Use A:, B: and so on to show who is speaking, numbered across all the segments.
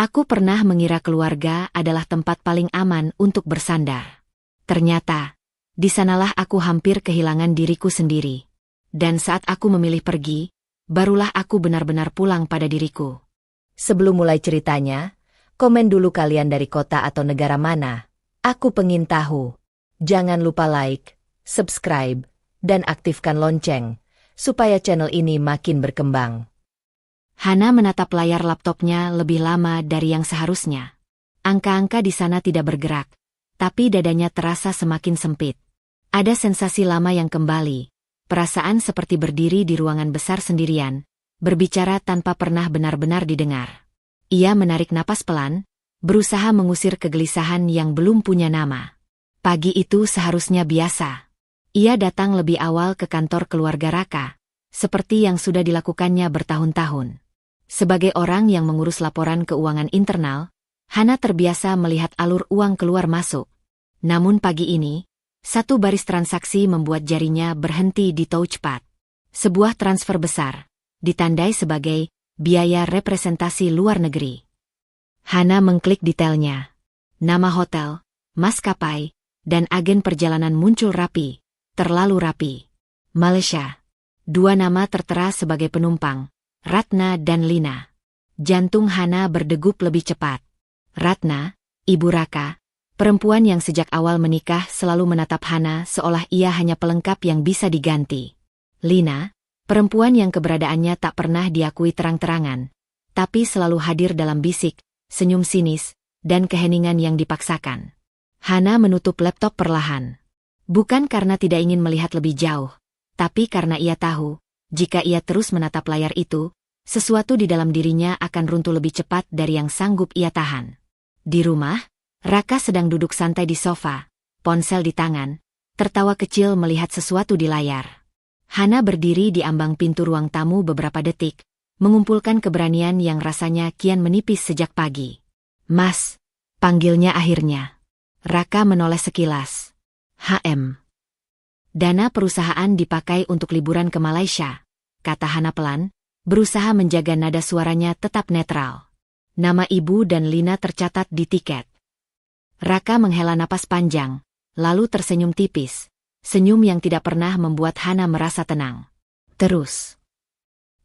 A: Aku pernah mengira keluarga adalah tempat paling aman untuk bersandar. Ternyata, di sanalah aku hampir kehilangan diriku sendiri. Dan saat aku memilih pergi, barulah aku benar-benar pulang pada diriku.
B: Sebelum mulai ceritanya, komen dulu kalian dari kota atau negara mana. Aku pengen tahu. Jangan lupa like, subscribe, dan aktifkan lonceng, supaya channel ini makin berkembang.
A: Hana menatap layar laptopnya lebih lama dari yang seharusnya. Angka-angka di sana tidak bergerak, tapi dadanya terasa semakin sempit. Ada sensasi lama yang kembali, perasaan seperti berdiri di ruangan besar sendirian, berbicara tanpa pernah benar-benar didengar. Ia menarik napas pelan, berusaha mengusir kegelisahan yang belum punya nama. Pagi itu seharusnya biasa. Ia datang lebih awal ke kantor keluarga Raka, seperti yang sudah dilakukannya bertahun-tahun. Sebagai orang yang mengurus laporan keuangan internal, Hana terbiasa melihat alur uang keluar masuk. Namun pagi ini, satu baris transaksi membuat jarinya berhenti di touchpad. Sebuah transfer besar, ditandai sebagai biaya representasi luar negeri. Hana mengklik detailnya. Nama hotel, maskapai, dan agen perjalanan muncul rapi, terlalu rapi. Malaysia. Dua nama tertera sebagai penumpang, Ratna dan Lina. Jantung Hana berdegup lebih cepat. Ratna, ibu Raka, perempuan yang sejak awal menikah selalu menatap Hana seolah ia hanya pelengkap yang bisa diganti. Lina, perempuan yang keberadaannya tak pernah diakui terang-terangan, tapi selalu hadir dalam bisik, senyum sinis, dan keheningan yang dipaksakan. Hana menutup laptop perlahan. Bukan karena tidak ingin melihat lebih jauh, tapi karena ia tahu, jika ia terus menatap layar itu, sesuatu di dalam dirinya akan runtuh lebih cepat dari yang sanggup ia tahan. Di rumah, Raka sedang duduk santai di sofa, ponsel di tangan, tertawa kecil melihat sesuatu di layar. Hana berdiri di ambang pintu ruang tamu beberapa detik, mengumpulkan keberanian yang rasanya kian menipis sejak pagi. "Mas," panggilnya akhirnya. Raka menoleh sekilas. "HM. Dana perusahaan dipakai untuk liburan ke Malaysia," kata Hana pelan, berusaha menjaga nada suaranya tetap netral. Nama ibu dan Lina tercatat di tiket. Raka menghela napas panjang, lalu tersenyum tipis, senyum yang tidak pernah membuat Hana merasa tenang. "Terus.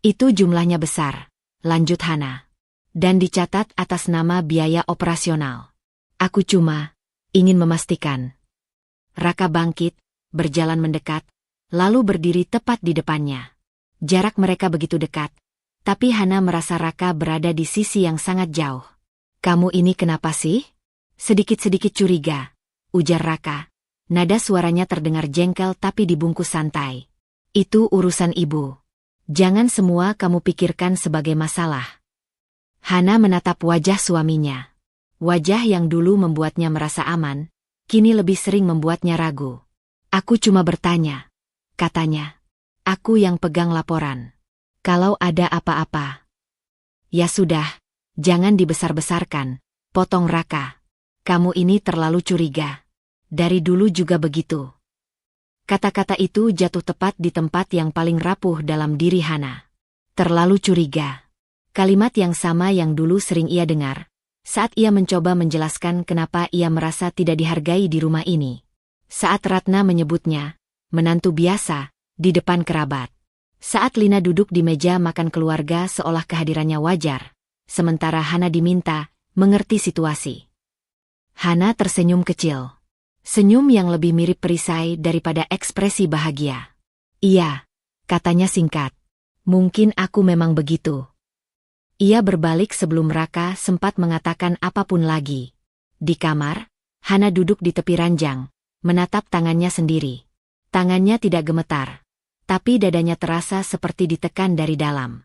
A: Itu jumlahnya besar," lanjut Hana. "Dan dicatat atas nama biaya operasional. Aku cuma ingin memastikan." Raka bangkit, berjalan mendekat, lalu berdiri tepat di depannya. Jarak mereka begitu dekat, tapi Hana merasa Raka berada di sisi yang sangat jauh. "Kamu ini kenapa sih?" Sedikit-sedikit curiga, ujar Raka. Nada suaranya terdengar jengkel tapi dibungkus santai. "Itu urusan ibu. Jangan semua kamu pikirkan sebagai masalah." Hana menatap wajah suaminya. Wajah yang dulu membuatnya merasa aman, kini lebih sering membuatnya ragu. "Aku cuma bertanya," katanya. "Aku yang pegang laporan. Kalau ada apa-apa." "Ya sudah, jangan dibesar-besarkan," potong Raka. "Kamu ini terlalu curiga. Dari dulu juga begitu." Kata-kata itu jatuh tepat di tempat yang paling rapuh dalam diri Hana. Terlalu curiga. Kalimat yang sama yang dulu sering ia dengar, saat ia mencoba menjelaskan kenapa ia merasa tidak dihargai di rumah ini. Saat Ratna menyebutnya, menantu biasa, di depan kerabat. Saat Lina duduk di meja makan keluarga seolah kehadirannya wajar, sementara Hana diminta mengerti situasi. Hana tersenyum kecil. Senyum yang lebih mirip perisai daripada ekspresi bahagia. "Iya," katanya singkat. "Mungkin aku memang begitu." Ia berbalik sebelum Raka sempat mengatakan apapun lagi. Di kamar, Hana duduk di tepi ranjang, menatap tangannya sendiri. Tangannya tidak gemetar, tapi dadanya terasa seperti ditekan dari dalam.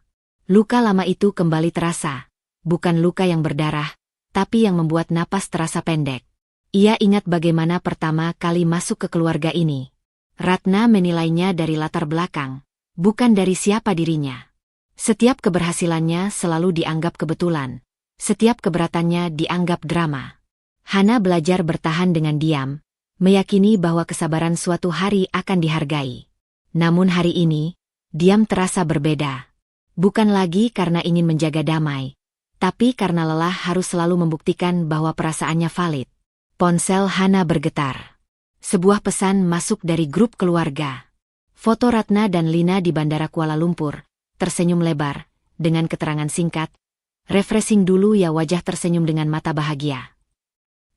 A: Luka lama itu kembali terasa, bukan luka yang berdarah, tapi yang membuat napas terasa pendek. Ia ingat bagaimana pertama kali masuk ke keluarga ini. Ratna menilainya dari latar belakang, bukan dari siapa dirinya. Setiap keberhasilannya selalu dianggap kebetulan, setiap keberatannya dianggap drama. Hana belajar bertahan dengan diam, meyakini bahwa kesabaran suatu hari akan dihargai. Namun hari ini, diam terasa berbeda. Bukan lagi karena ingin menjaga damai, Tapi karena lelah harus selalu membuktikan bahwa perasaannya valid. Ponsel Hana bergetar. Sebuah pesan masuk dari grup keluarga. Foto Ratna dan Lina di Bandara Kuala Lumpur, tersenyum lebar, dengan keterangan singkat. Refreshing dulu ya, wajah tersenyum dengan mata bahagia.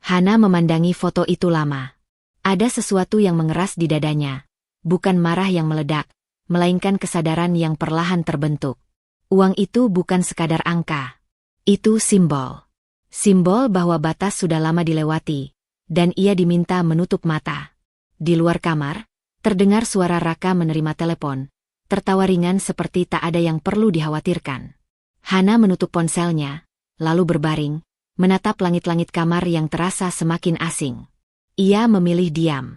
A: Hana memandangi foto itu lama. Ada sesuatu yang mengeras di dadanya. Bukan marah yang meledak, melainkan kesadaran yang perlahan terbentuk. Uang itu bukan sekadar angka. Itu simbol. Simbol bahwa batas sudah lama dilewati, dan ia diminta menutup mata. Di luar kamar, terdengar suara Raka menerima telepon, tertawa ringan seperti tak ada yang perlu dikhawatirkan. Hana menutup ponselnya, lalu berbaring, menatap langit-langit kamar yang terasa semakin asing. Ia memilih diam.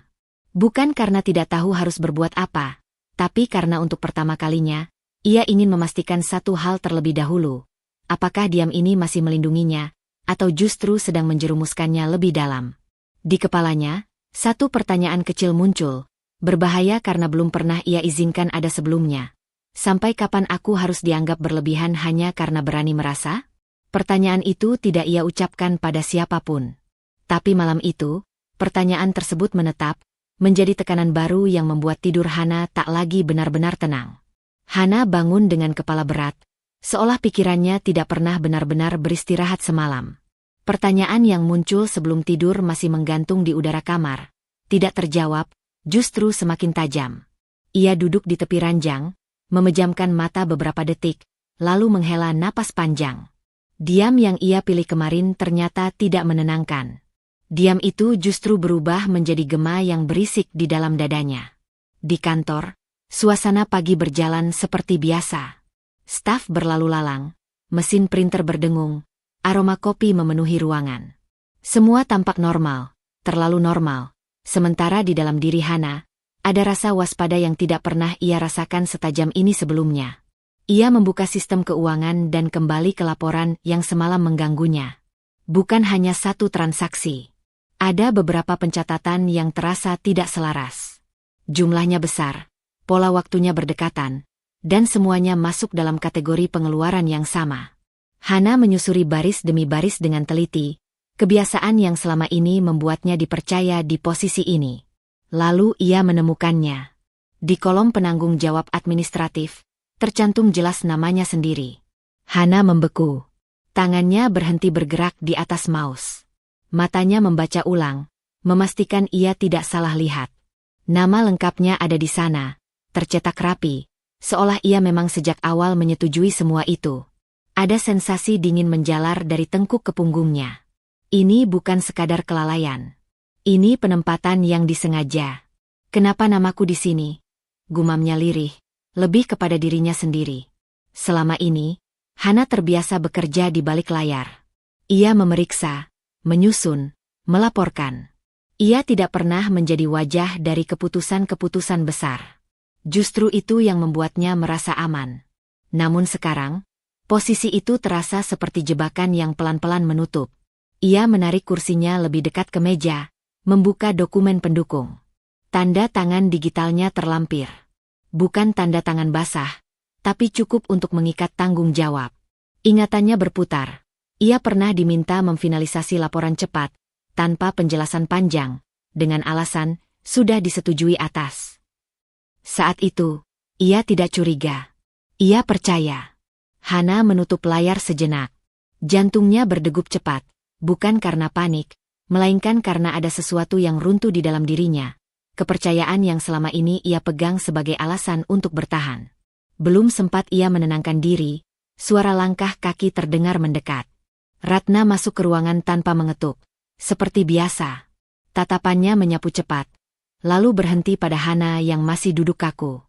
A: Bukan karena tidak tahu harus berbuat apa, tapi karena untuk pertama kalinya, ia ingin memastikan satu hal terlebih dahulu. Apakah diam ini masih melindunginya, atau justru sedang menjerumuskannya lebih dalam? Di kepalanya, satu pertanyaan kecil muncul, berbahaya karena belum pernah ia izinkan ada sebelumnya. Sampai kapan aku harus dianggap berlebihan hanya karena berani merasa? Pertanyaan itu tidak ia ucapkan pada siapapun. Tapi malam itu, pertanyaan tersebut menetap, menjadi tekanan baru yang membuat tidur Hana tak lagi benar-benar tenang. Hana bangun dengan kepala berat, seolah pikirannya tidak pernah benar-benar beristirahat semalam. Pertanyaan yang muncul sebelum tidur masih menggantung di udara kamar. Tidak terjawab, justru semakin tajam. Ia duduk di tepi ranjang, memejamkan mata beberapa detik, lalu menghela napas panjang. Diam yang ia pilih kemarin ternyata tidak menenangkan. Diam itu justru berubah menjadi gema yang berisik di dalam dadanya. Di kantor, suasana pagi berjalan seperti biasa. Staf berlalu lalang, mesin printer berdengung, aroma kopi memenuhi ruangan. Semua tampak normal, terlalu normal. Sementara di dalam diri Hana, ada rasa waspada yang tidak pernah ia rasakan setajam ini sebelumnya. Ia membuka sistem keuangan dan kembali ke laporan yang semalam mengganggunya. Bukan hanya satu transaksi. Ada beberapa pencatatan yang terasa tidak selaras. Jumlahnya besar, pola waktunya berdekatan, dan semuanya masuk dalam kategori pengeluaran yang sama. Hana menyusuri baris demi baris dengan teliti, kebiasaan yang selama ini membuatnya dipercaya di posisi ini. Lalu ia menemukannya. Di kolom penanggung jawab administratif, tercantum jelas namanya sendiri. Hana membeku. Tangannya berhenti bergerak di atas mouse. Matanya membaca ulang, memastikan ia tidak salah lihat. Nama lengkapnya ada di sana, tercetak rapi, seolah ia memang sejak awal menyetujui semua itu. Ada sensasi dingin menjalar dari tengkuk ke punggungnya. Ini bukan sekadar kelalaian. Ini penempatan yang disengaja. Kenapa namaku di sini? Gumamnya lirih, lebih kepada dirinya sendiri. Selama ini, Hana terbiasa bekerja di balik layar. Ia memeriksa, menyusun, melaporkan. Ia tidak pernah menjadi wajah dari keputusan-keputusan besar. Justru itu yang membuatnya merasa aman. Namun sekarang, posisi itu terasa seperti jebakan yang pelan-pelan menutup. Ia menarik kursinya lebih dekat ke meja, membuka dokumen pendukung. Tanda tangan digitalnya terlampir. Bukan tanda tangan basah, tapi cukup untuk mengikat tanggung jawab. Ingatannya berputar. Ia pernah diminta memfinalisasi laporan cepat, tanpa penjelasan panjang, dengan alasan, sudah disetujui atas. Saat itu, ia tidak curiga. Ia percaya. Hana menutup layar sejenak. Jantungnya berdegup cepat, bukan karena panik, melainkan karena ada sesuatu yang runtuh di dalam dirinya. Kepercayaan yang selama ini ia pegang sebagai alasan untuk bertahan. Belum sempat ia menenangkan diri, suara langkah kaki terdengar mendekat. Ratna masuk ke ruangan tanpa mengetuk. Seperti biasa. Tatapannya menyapu cepat. Lalu berhenti pada Hana yang masih duduk kaku.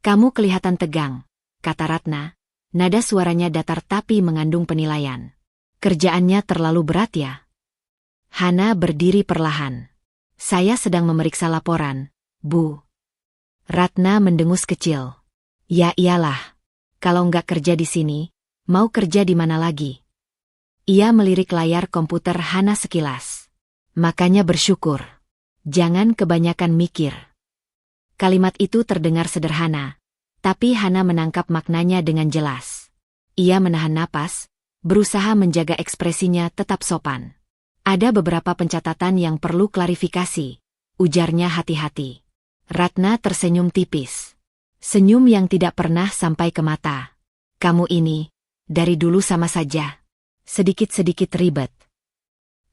A: "Kamu kelihatan tegang," kata Ratna. Nada suaranya datar tapi mengandung penilaian. "Kerjaannya terlalu berat ya?" Hana berdiri perlahan. "Saya sedang memeriksa laporan, Bu." Ratna mendengus kecil. "Ya iyalah. Kalau nggak kerja di sini, mau kerja di mana lagi?" Ia melirik layar komputer Hana sekilas. "Makanya bersyukur. Jangan kebanyakan mikir." Kalimat itu terdengar sederhana, tapi Hana menangkap maknanya dengan jelas. Ia menahan napas, berusaha menjaga ekspresinya tetap sopan. Ada beberapa pencatatan yang perlu klarifikasi, ujarnya hati-hati. Ratna tersenyum tipis. Senyum yang tidak pernah sampai ke mata. Kamu ini, dari dulu sama saja. Sedikit-sedikit ribet.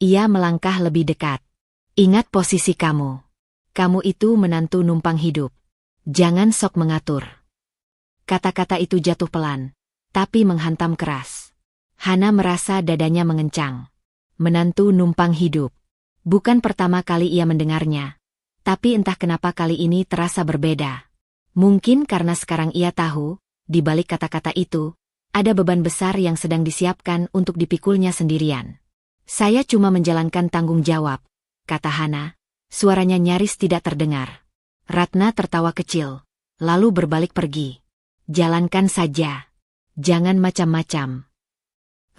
A: Ia melangkah lebih dekat. Ingat posisi kamu. Kamu itu menantu numpang hidup. Jangan sok mengatur. Kata-kata itu jatuh pelan, tapi menghantam keras. Hana merasa dadanya mengencang. Menantu numpang hidup. Bukan pertama kali ia mendengarnya. Tapi entah kenapa kali ini terasa berbeda. Mungkin karena sekarang ia tahu, di balik kata-kata itu, ada beban besar yang sedang disiapkan untuk dipikulnya sendirian. Saya cuma menjalankan tanggung jawab, kata Hana. Suaranya nyaris tidak terdengar. Ratna tertawa kecil, lalu berbalik pergi. Jalankan saja. Jangan macam-macam.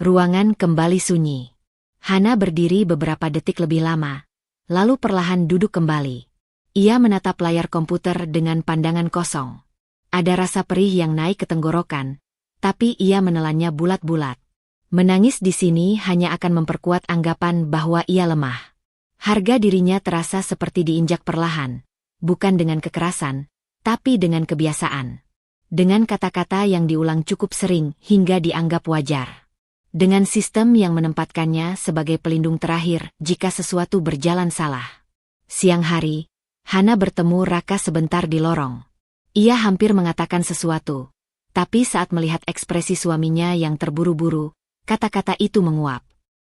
A: Ruangan kembali sunyi. Hana berdiri beberapa detik lebih lama, lalu perlahan duduk kembali. Ia menatap layar komputer dengan pandangan kosong. Ada rasa perih yang naik ke tenggorokan, tapi ia menelannya bulat-bulat. Menangis di sini hanya akan memperkuat anggapan bahwa ia lemah. Harga dirinya terasa seperti diinjak perlahan, bukan dengan kekerasan, tapi dengan kebiasaan. Dengan kata-kata yang diulang cukup sering hingga dianggap wajar. Dengan sistem yang menempatkannya sebagai pelindung terakhir jika sesuatu berjalan salah. Siang hari, Hana bertemu Raka sebentar di lorong. Ia hampir mengatakan sesuatu, tapi saat melihat ekspresi suaminya yang terburu-buru, kata-kata itu menguap.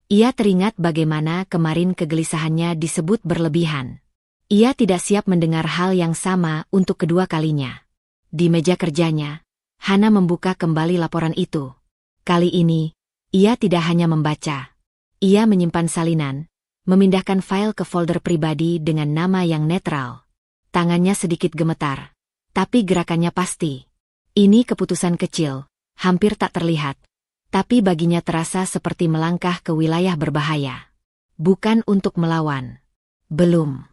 A: Ia teringat bagaimana kemarin kegelisahannya disebut berlebihan. Ia tidak siap mendengar hal yang sama untuk kedua kalinya. Di meja kerjanya, Hana membuka kembali laporan itu. Kali ini, ia tidak hanya membaca. Ia menyimpan salinan, memindahkan file ke folder pribadi dengan nama yang netral. Tangannya sedikit gemetar, tapi gerakannya pasti. Ini keputusan kecil, hampir tak terlihat. Tapi baginya terasa seperti melangkah ke wilayah berbahaya. Bukan untuk melawan. Belum.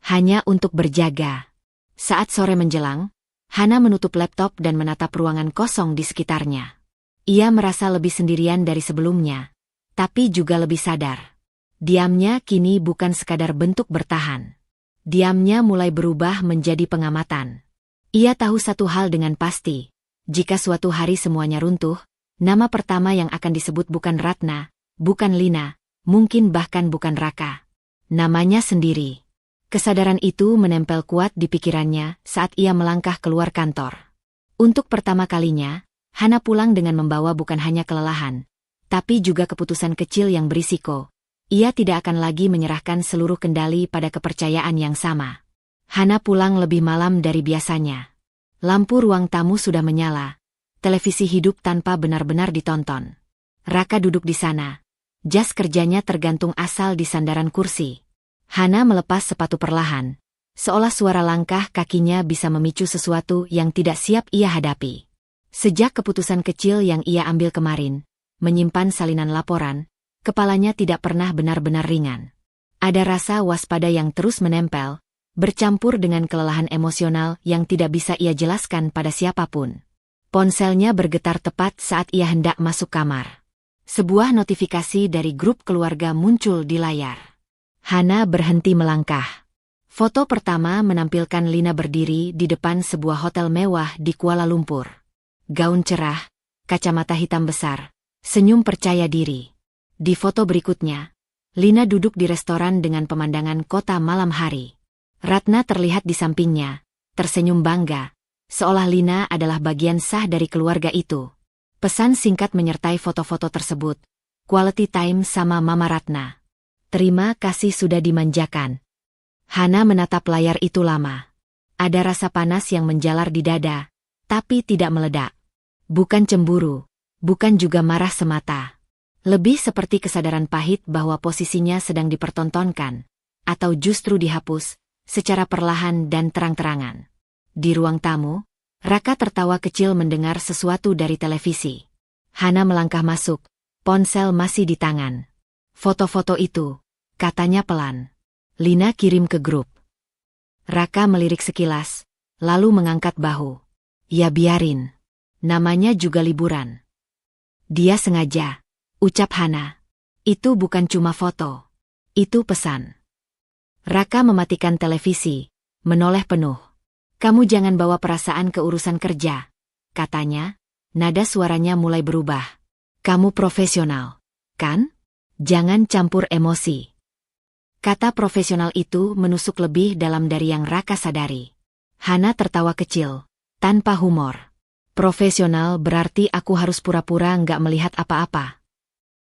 A: Hanya untuk berjaga. Saat sore menjelang, Hana menutup laptop dan menatap ruangan kosong di sekitarnya. Ia merasa lebih sendirian dari sebelumnya, tapi juga lebih sadar. Diamnya kini bukan sekadar bentuk bertahan. Diamnya mulai berubah menjadi pengamatan. Ia tahu satu hal dengan pasti. Jika suatu hari semuanya runtuh, nama pertama yang akan disebut bukan Ratna, bukan Lina, mungkin bahkan bukan Raka. Namanya sendiri. Kesadaran itu menempel kuat di pikirannya saat ia melangkah keluar kantor. Untuk pertama kalinya, Hana pulang dengan membawa bukan hanya kelelahan, tapi juga keputusan kecil yang berisiko. Ia tidak akan lagi menyerahkan seluruh kendali pada kepercayaan yang sama. Hana pulang lebih malam dari biasanya. Lampu ruang tamu sudah menyala. Televisi hidup tanpa benar-benar ditonton. Raka duduk di sana. Jas kerjanya tergantung asal di sandaran kursi. Hana melepas sepatu perlahan, seolah suara langkah kakinya bisa memicu sesuatu yang tidak siap ia hadapi. Sejak keputusan kecil yang ia ambil kemarin, menyimpan salinan laporan, kepalanya tidak pernah benar-benar ringan. Ada rasa waspada yang terus menempel, bercampur dengan kelelahan emosional yang tidak bisa ia jelaskan pada siapapun. Ponselnya bergetar tepat saat ia hendak masuk kamar. Sebuah notifikasi dari grup keluarga muncul di layar. Hana berhenti melangkah. Foto pertama menampilkan Lina berdiri di depan sebuah hotel mewah di Kuala Lumpur. Gaun cerah, kacamata hitam besar, senyum percaya diri. Di foto berikutnya, Lina duduk di restoran dengan pemandangan kota malam hari. Ratna terlihat di sampingnya, tersenyum bangga. Seolah Lina adalah bagian sah dari keluarga itu. Pesan singkat menyertai foto-foto tersebut. Quality time sama Mama Ratna. Terima kasih sudah dimanjakan. Hana menatap layar itu lama. Ada rasa panas yang menjalar di dada, tapi tidak meledak. Bukan cemburu, bukan juga marah semata. Lebih seperti kesadaran pahit bahwa posisinya sedang dipertontonkan, atau justru dihapus, secara perlahan dan terang-terangan. Di ruang tamu, Raka tertawa kecil mendengar sesuatu dari televisi. Hana melangkah masuk, ponsel masih di tangan. Foto-foto itu, katanya pelan. Lina kirim ke grup. Raka melirik sekilas, lalu mengangkat bahu. Ya biarin. Namanya juga liburan. Dia sengaja. ucap Hana. Itu bukan cuma foto. Itu pesan. Raka mematikan televisi, menoleh penuh. Kamu jangan bawa perasaan ke urusan kerja, katanya. Nada suaranya mulai berubah. Kamu profesional, kan? Jangan campur emosi. Kata profesional itu menusuk lebih dalam dari yang Raka sadari. Hana tertawa kecil, tanpa humor. Profesional berarti aku harus pura-pura nggak melihat apa-apa.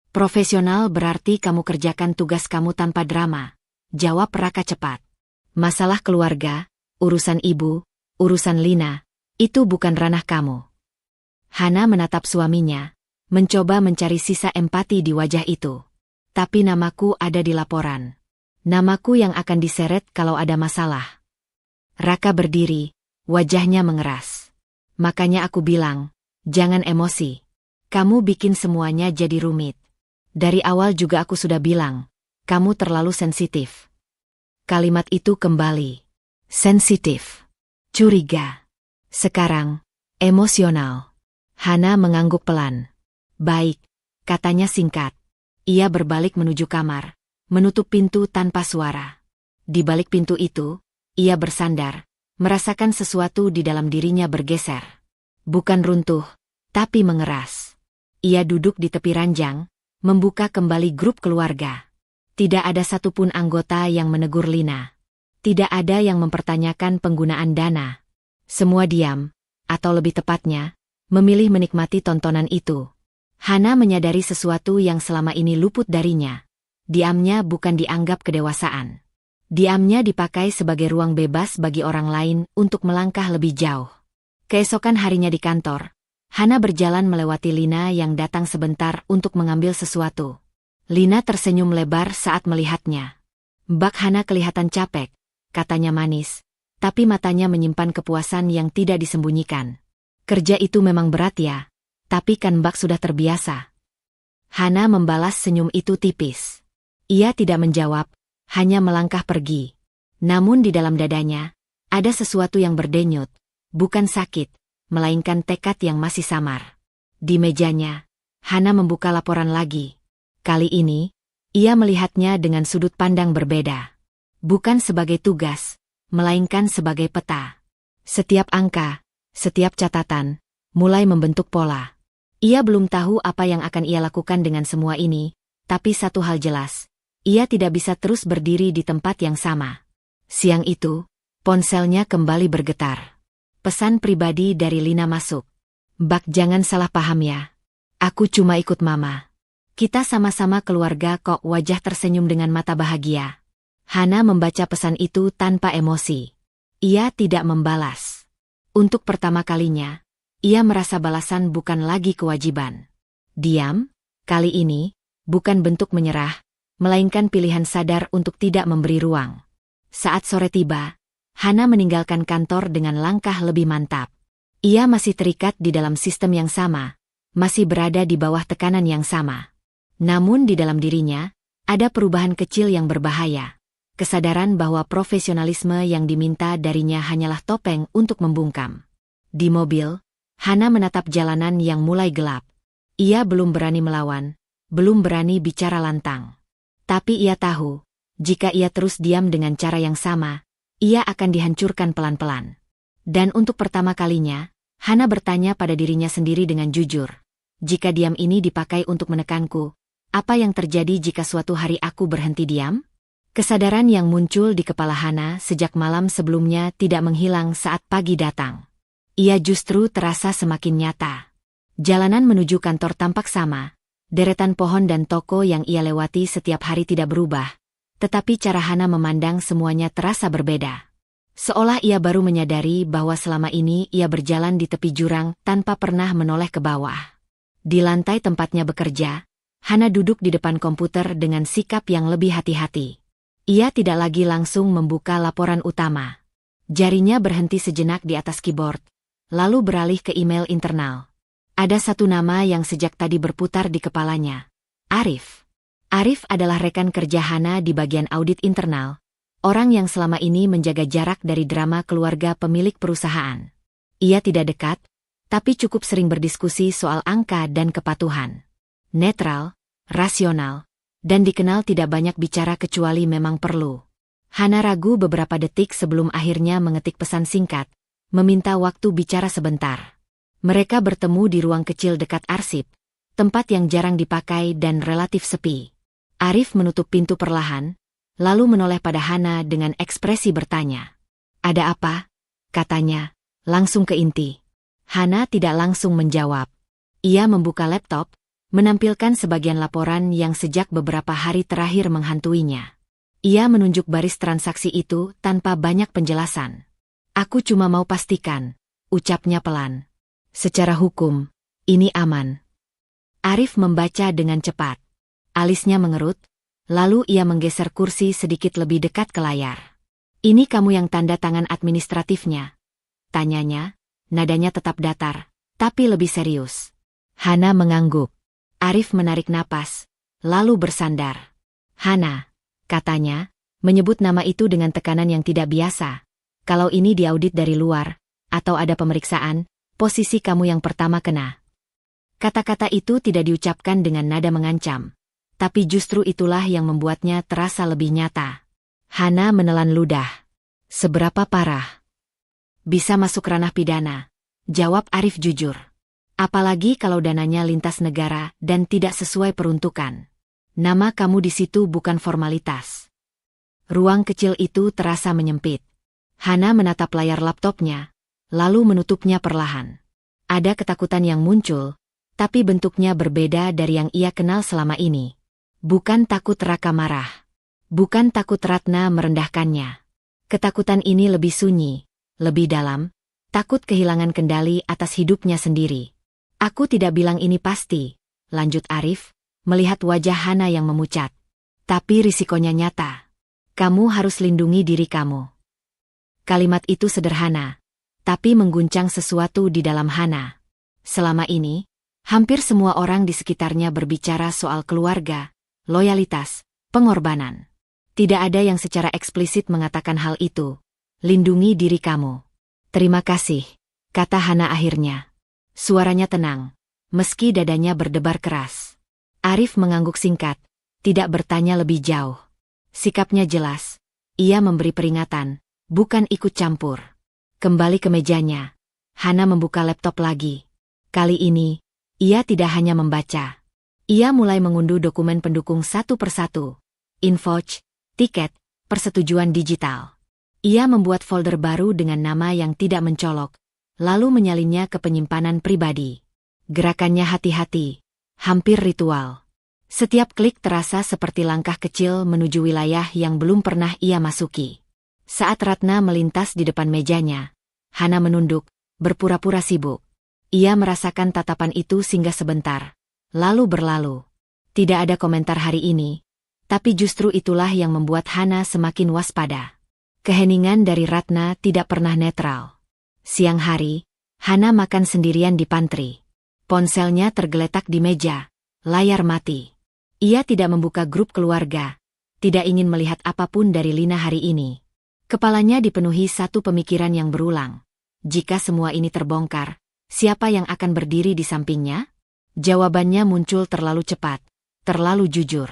A: Profesional berarti kamu kerjakan tugas kamu tanpa drama, jawab Raka cepat. Masalah keluarga, urusan ibu, urusan Lina, itu bukan ranah kamu. Hana menatap suaminya, mencoba mencari sisa empati di wajah itu. Tapi namaku ada di laporan. Namaku yang akan diseret kalau ada masalah. Raka berdiri, wajahnya mengeras. Makanya aku bilang, jangan emosi. Kamu bikin semuanya jadi rumit. Dari awal juga aku sudah bilang, kamu terlalu sensitif. Kalimat itu kembali. Sensitif. Curiga. Sekarang, emosional. Hana mengangguk pelan. Baik, katanya singkat. Ia berbalik menuju kamar, menutup pintu tanpa suara. Di balik pintu itu, ia bersandar, merasakan sesuatu di dalam dirinya bergeser. Bukan runtuh, tapi mengeras. Ia duduk di tepi ranjang, membuka kembali grup keluarga. Tidak ada satupun anggota yang menegur Lina. Tidak ada yang mempertanyakan penggunaan dana. Semua diam, atau lebih tepatnya, memilih menikmati tontonan itu. Hana menyadari sesuatu yang selama ini luput darinya. Diamnya bukan dianggap kedewasaan. Diamnya dipakai sebagai ruang bebas bagi orang lain untuk melangkah lebih jauh. Keesokan harinya di kantor, Hana berjalan melewati Lina yang datang sebentar untuk mengambil sesuatu. Lina tersenyum lebar saat melihatnya. Mbak Hana kelihatan capek, katanya manis, tapi matanya menyimpan kepuasan yang tidak disembunyikan. Kerja itu memang berat ya, tapi kan Mbak sudah terbiasa. Hana membalas senyum itu tipis. Ia tidak menjawab, hanya melangkah pergi. Namun di dalam dadanya, ada sesuatu yang berdenyut, bukan sakit, melainkan tekad yang masih samar. Di mejanya, Hana membuka laporan lagi. Kali ini, ia melihatnya dengan sudut pandang berbeda. Bukan sebagai tugas, melainkan sebagai peta. Setiap angka, setiap catatan, mulai membentuk pola. Ia belum tahu apa yang akan ia lakukan dengan semua ini, tapi satu hal jelas, ia tidak bisa terus berdiri di tempat yang sama. Siang itu, ponselnya kembali bergetar. Pesan pribadi dari Lina masuk. Mbak jangan salah paham ya. Aku cuma ikut mama. Kita sama-sama keluarga kok. Wajah tersenyum dengan mata bahagia. Hana membaca pesan itu tanpa emosi. Ia tidak membalas. Untuk pertama kalinya, ia merasa balasan bukan lagi kewajiban. Diam, kali ini, bukan bentuk menyerah, melainkan pilihan sadar untuk tidak memberi ruang. Saat sore tiba, Hana meninggalkan kantor dengan langkah lebih mantap. Ia masih terikat di dalam sistem yang sama, masih berada di bawah tekanan yang sama. Namun di dalam dirinya, ada perubahan kecil yang berbahaya. Kesadaran bahwa profesionalisme yang diminta darinya hanyalah topeng untuk membungkam. Di mobil, Hana menatap jalanan yang mulai gelap. Ia belum berani melawan, belum berani bicara lantang. Tapi ia tahu, jika ia terus diam dengan cara yang sama, ia akan dihancurkan pelan-pelan. Dan untuk pertama kalinya, Hana bertanya pada dirinya sendiri dengan jujur. Jika diam ini dipakai untuk menekanku, apa yang terjadi jika suatu hari aku berhenti diam? Kesadaran yang muncul di kepala Hana sejak malam sebelumnya tidak menghilang saat pagi datang. Ia justru terasa semakin nyata. Jalanan menuju kantor tampak sama. Deretan pohon dan toko yang ia lewati setiap hari tidak berubah. Tetapi cara Hana memandang semuanya terasa berbeda. Seolah ia baru menyadari bahwa selama ini ia berjalan di tepi jurang tanpa pernah menoleh ke bawah. Di lantai tempatnya bekerja, Hana duduk di depan komputer dengan sikap yang lebih hati-hati. Ia tidak lagi langsung membuka laporan utama. Jarinya berhenti sejenak di atas keyboard, lalu beralih ke email internal. Ada satu nama yang sejak tadi berputar di kepalanya. Arif. Arif adalah rekan kerja Hana di bagian audit internal. Orang yang selama ini menjaga jarak dari drama keluarga pemilik perusahaan. Ia tidak dekat, tapi cukup sering berdiskusi soal angka dan kepatuhan. Netral, rasional, dan dikenal tidak banyak bicara kecuali memang perlu. Hana ragu beberapa detik sebelum akhirnya mengetik pesan singkat, meminta waktu bicara sebentar. Mereka bertemu di ruang kecil dekat arsip, tempat yang jarang dipakai dan relatif sepi. Arif menutup pintu perlahan, lalu menoleh pada Hana dengan ekspresi bertanya. "Ada apa?" katanya, langsung ke inti. Hana tidak langsung menjawab. Ia membuka laptop, menampilkan sebagian laporan yang sejak beberapa hari terakhir menghantuinya. Ia menunjuk baris transaksi itu tanpa banyak penjelasan. "Aku cuma mau pastikan," ucapnya pelan. "Secara hukum, ini aman." Arif membaca dengan cepat. Alisnya mengerut, lalu ia menggeser kursi sedikit lebih dekat ke layar. "Ini kamu yang tanda tangan administratifnya?" tanyanya, nadanya tetap datar, tapi lebih serius. Hana mengangguk. Arif menarik napas, lalu bersandar. "Hana," katanya, menyebut nama itu dengan tekanan yang tidak biasa. "Kalau ini diaudit dari luar, atau ada pemeriksaan, posisi kamu yang pertama kena." Kata-kata itu tidak diucapkan dengan nada mengancam, tapi justru itulah yang membuatnya terasa lebih nyata. Hana menelan ludah. "Seberapa parah?" "Bisa masuk ranah pidana," jawab Arif jujur. "Apalagi kalau dananya lintas negara dan tidak sesuai peruntukan. Nama kamu di situ bukan formalitas." Ruang kecil itu terasa menyempit. Hana menatap layar laptopnya, lalu menutupnya perlahan. Ada ketakutan yang muncul, tapi bentuknya berbeda dari yang ia kenal selama ini. Bukan takut Raka marah. Bukan takut Ratna merendahkannya. Ketakutan ini lebih sunyi, lebih dalam, takut kehilangan kendali atas hidupnya sendiri. "Aku tidak bilang ini pasti," lanjut Arif, melihat wajah Hana yang memucat. "Tapi risikonya nyata. Kamu harus lindungi diri kamu." Kalimat itu sederhana, tapi mengguncang sesuatu di dalam Hana. Selama ini, hampir semua orang di sekitarnya berbicara soal keluarga, loyalitas, pengorbanan. Tidak ada yang secara eksplisit mengatakan hal itu. "Lindungi diri kamu." "Terima kasih," kata Hana akhirnya. Suaranya tenang, meski dadanya berdebar keras. Arif mengangguk singkat, tidak bertanya lebih jauh. Sikapnya jelas. Ia memberi peringatan, bukan ikut campur. Kembali ke mejanya. Hana membuka laptop lagi. Kali ini, ia tidak hanya membaca. Ia mulai mengunduh dokumen pendukung satu persatu. Invoice, tiket, persetujuan digital. Ia membuat folder baru dengan nama yang tidak mencolok, lalu menyalinnya ke penyimpanan pribadi. Gerakannya hati-hati, hampir ritual. Setiap klik terasa seperti langkah kecil menuju wilayah yang belum pernah ia masuki. Saat Ratna melintas di depan mejanya, Hana menunduk, berpura-pura sibuk. Ia merasakan tatapan itu singgah sebentar, lalu berlalu. Tidak ada komentar hari ini, tapi justru itulah yang membuat Hana semakin waspada. Keheningan dari Ratna tidak pernah netral. Siang hari, Hana makan sendirian di pantry. Ponselnya tergeletak di meja, layar mati. Ia tidak membuka grup keluarga, tidak ingin melihat apapun dari Lina hari ini. Kepalanya dipenuhi satu pemikiran yang berulang. Jika semua ini terbongkar, siapa yang akan berdiri di sampingnya? Jawabannya muncul terlalu cepat, terlalu jujur.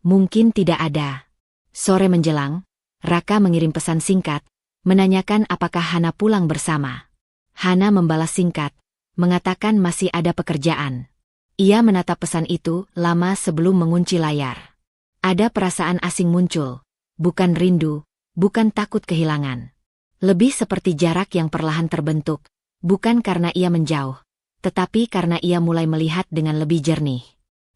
A: Mungkin tidak ada. Sore menjelang, Raka mengirim pesan singkat, menanyakan apakah Hana pulang bersama. Hana membalas singkat, mengatakan masih ada pekerjaan. Ia menatap pesan itu lama sebelum mengunci layar. Ada perasaan asing muncul, bukan rindu, bukan takut kehilangan. Lebih seperti jarak yang perlahan terbentuk, bukan karena ia menjauh, tetapi karena ia mulai melihat dengan lebih jernih.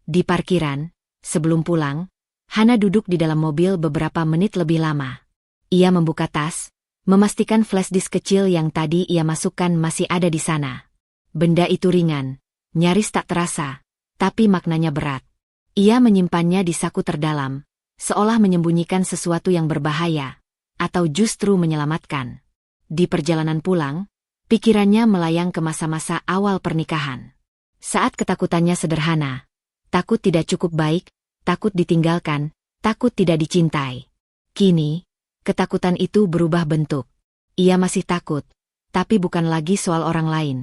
A: Di parkiran, sebelum pulang, Hana duduk di dalam mobil beberapa menit lebih lama. Ia membuka tas, memastikan flash disk kecil yang tadi ia masukkan masih ada di sana. Benda itu ringan, nyaris tak terasa, tapi maknanya berat. Ia menyimpannya di saku terdalam, seolah menyembunyikan sesuatu yang berbahaya, atau justru menyelamatkan. Di perjalanan pulang, pikirannya melayang ke masa-masa awal pernikahan. Saat ketakutannya sederhana, takut tidak cukup baik, takut ditinggalkan, takut tidak dicintai. Kini, ketakutan itu berubah bentuk. Ia masih takut, tapi bukan lagi soal orang lain.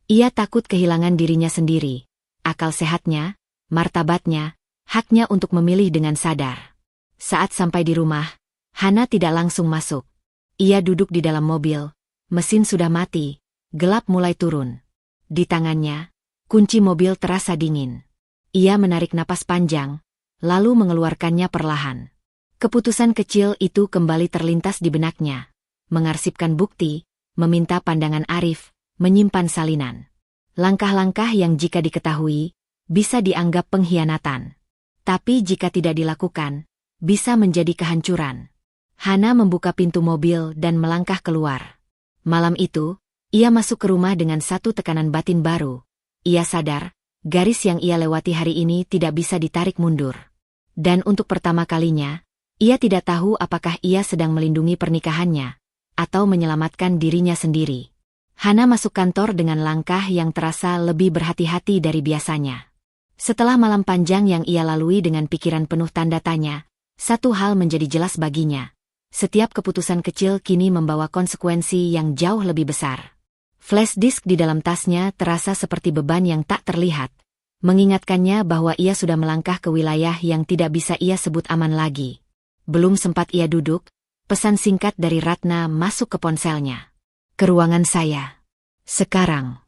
A: Ia takut kehilangan dirinya sendiri, akal sehatnya, martabatnya, Haknya untuk memilih dengan sadar. Saat sampai di rumah, Hana tidak langsung masuk. Ia duduk di dalam mobil, mesin sudah mati, gelap mulai turun. Di tangannya, kunci mobil terasa dingin. Ia menarik napas panjang, lalu mengeluarkannya perlahan. Keputusan kecil itu kembali terlintas di benaknya. Mengarsipkan bukti, meminta pandangan Arif, menyimpan salinan. Langkah-langkah yang jika diketahui, bisa dianggap pengkhianatan. Tapi jika tidak dilakukan, bisa menjadi kehancuran. Hana membuka pintu mobil dan melangkah keluar. Malam itu, ia masuk ke rumah dengan satu tekanan batin baru. Ia sadar, garis yang ia lewati hari ini tidak bisa ditarik mundur. Dan untuk pertama kalinya, ia tidak tahu apakah ia sedang melindungi pernikahannya, atau menyelamatkan dirinya sendiri. Hana masuk kantor dengan langkah yang terasa lebih berhati-hati dari biasanya. Setelah malam panjang yang ia lalui dengan pikiran penuh tanda tanya, satu hal menjadi jelas baginya. Setiap keputusan kecil kini membawa konsekuensi yang jauh lebih besar. Flash disk di dalam tasnya terasa seperti beban yang tak terlihat, mengingatkannya bahwa ia sudah melangkah ke wilayah yang tidak bisa ia sebut aman lagi. Belum sempat ia duduk, pesan singkat dari Ratna masuk ke ponselnya. Ke ruangan saya. Sekarang.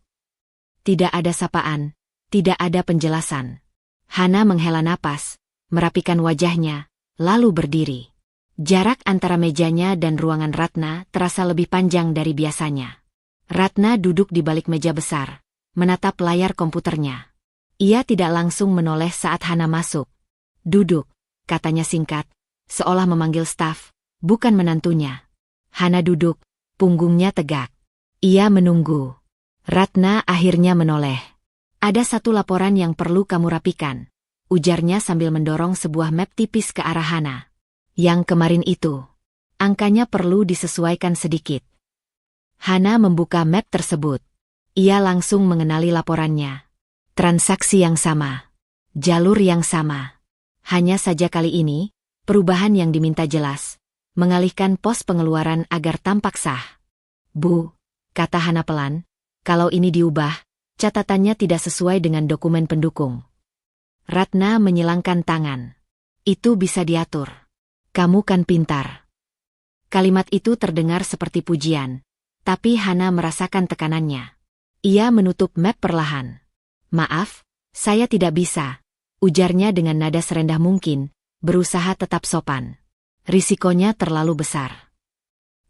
A: Tidak ada sapaan, tidak ada penjelasan. Hana menghela napas, merapikan wajahnya, lalu berdiri. Jarak antara mejanya dan ruangan Ratna terasa lebih panjang dari biasanya. Ratna duduk di balik meja besar, menatap layar komputernya. Ia tidak langsung menoleh saat Hana masuk. Duduk, katanya singkat, seolah memanggil staf, bukan menantunya. Hana duduk, punggungnya tegak. Ia menunggu. Ratna akhirnya menoleh. Ada satu laporan yang perlu kamu rapikan, ujarnya sambil mendorong sebuah map tipis ke arah Hana. Yang kemarin itu. Angkanya perlu disesuaikan sedikit. Hana membuka map tersebut. Ia langsung mengenali laporannya. Transaksi yang sama. Jalur yang sama. Hanya saja kali ini, perubahan yang diminta jelas. Mengalihkan pos pengeluaran agar tampak sah. Bu, kata Hana pelan, kalau ini diubah, catatannya tidak sesuai dengan dokumen pendukung. Ratna menyilangkan tangan. Itu bisa diatur. Kamu kan pintar. Kalimat itu terdengar seperti pujian, tapi Hana merasakan tekanannya. Ia menutup map perlahan. Maaf, saya tidak bisa, ujarnya dengan nada serendah mungkin, berusaha tetap sopan. Risikonya terlalu besar.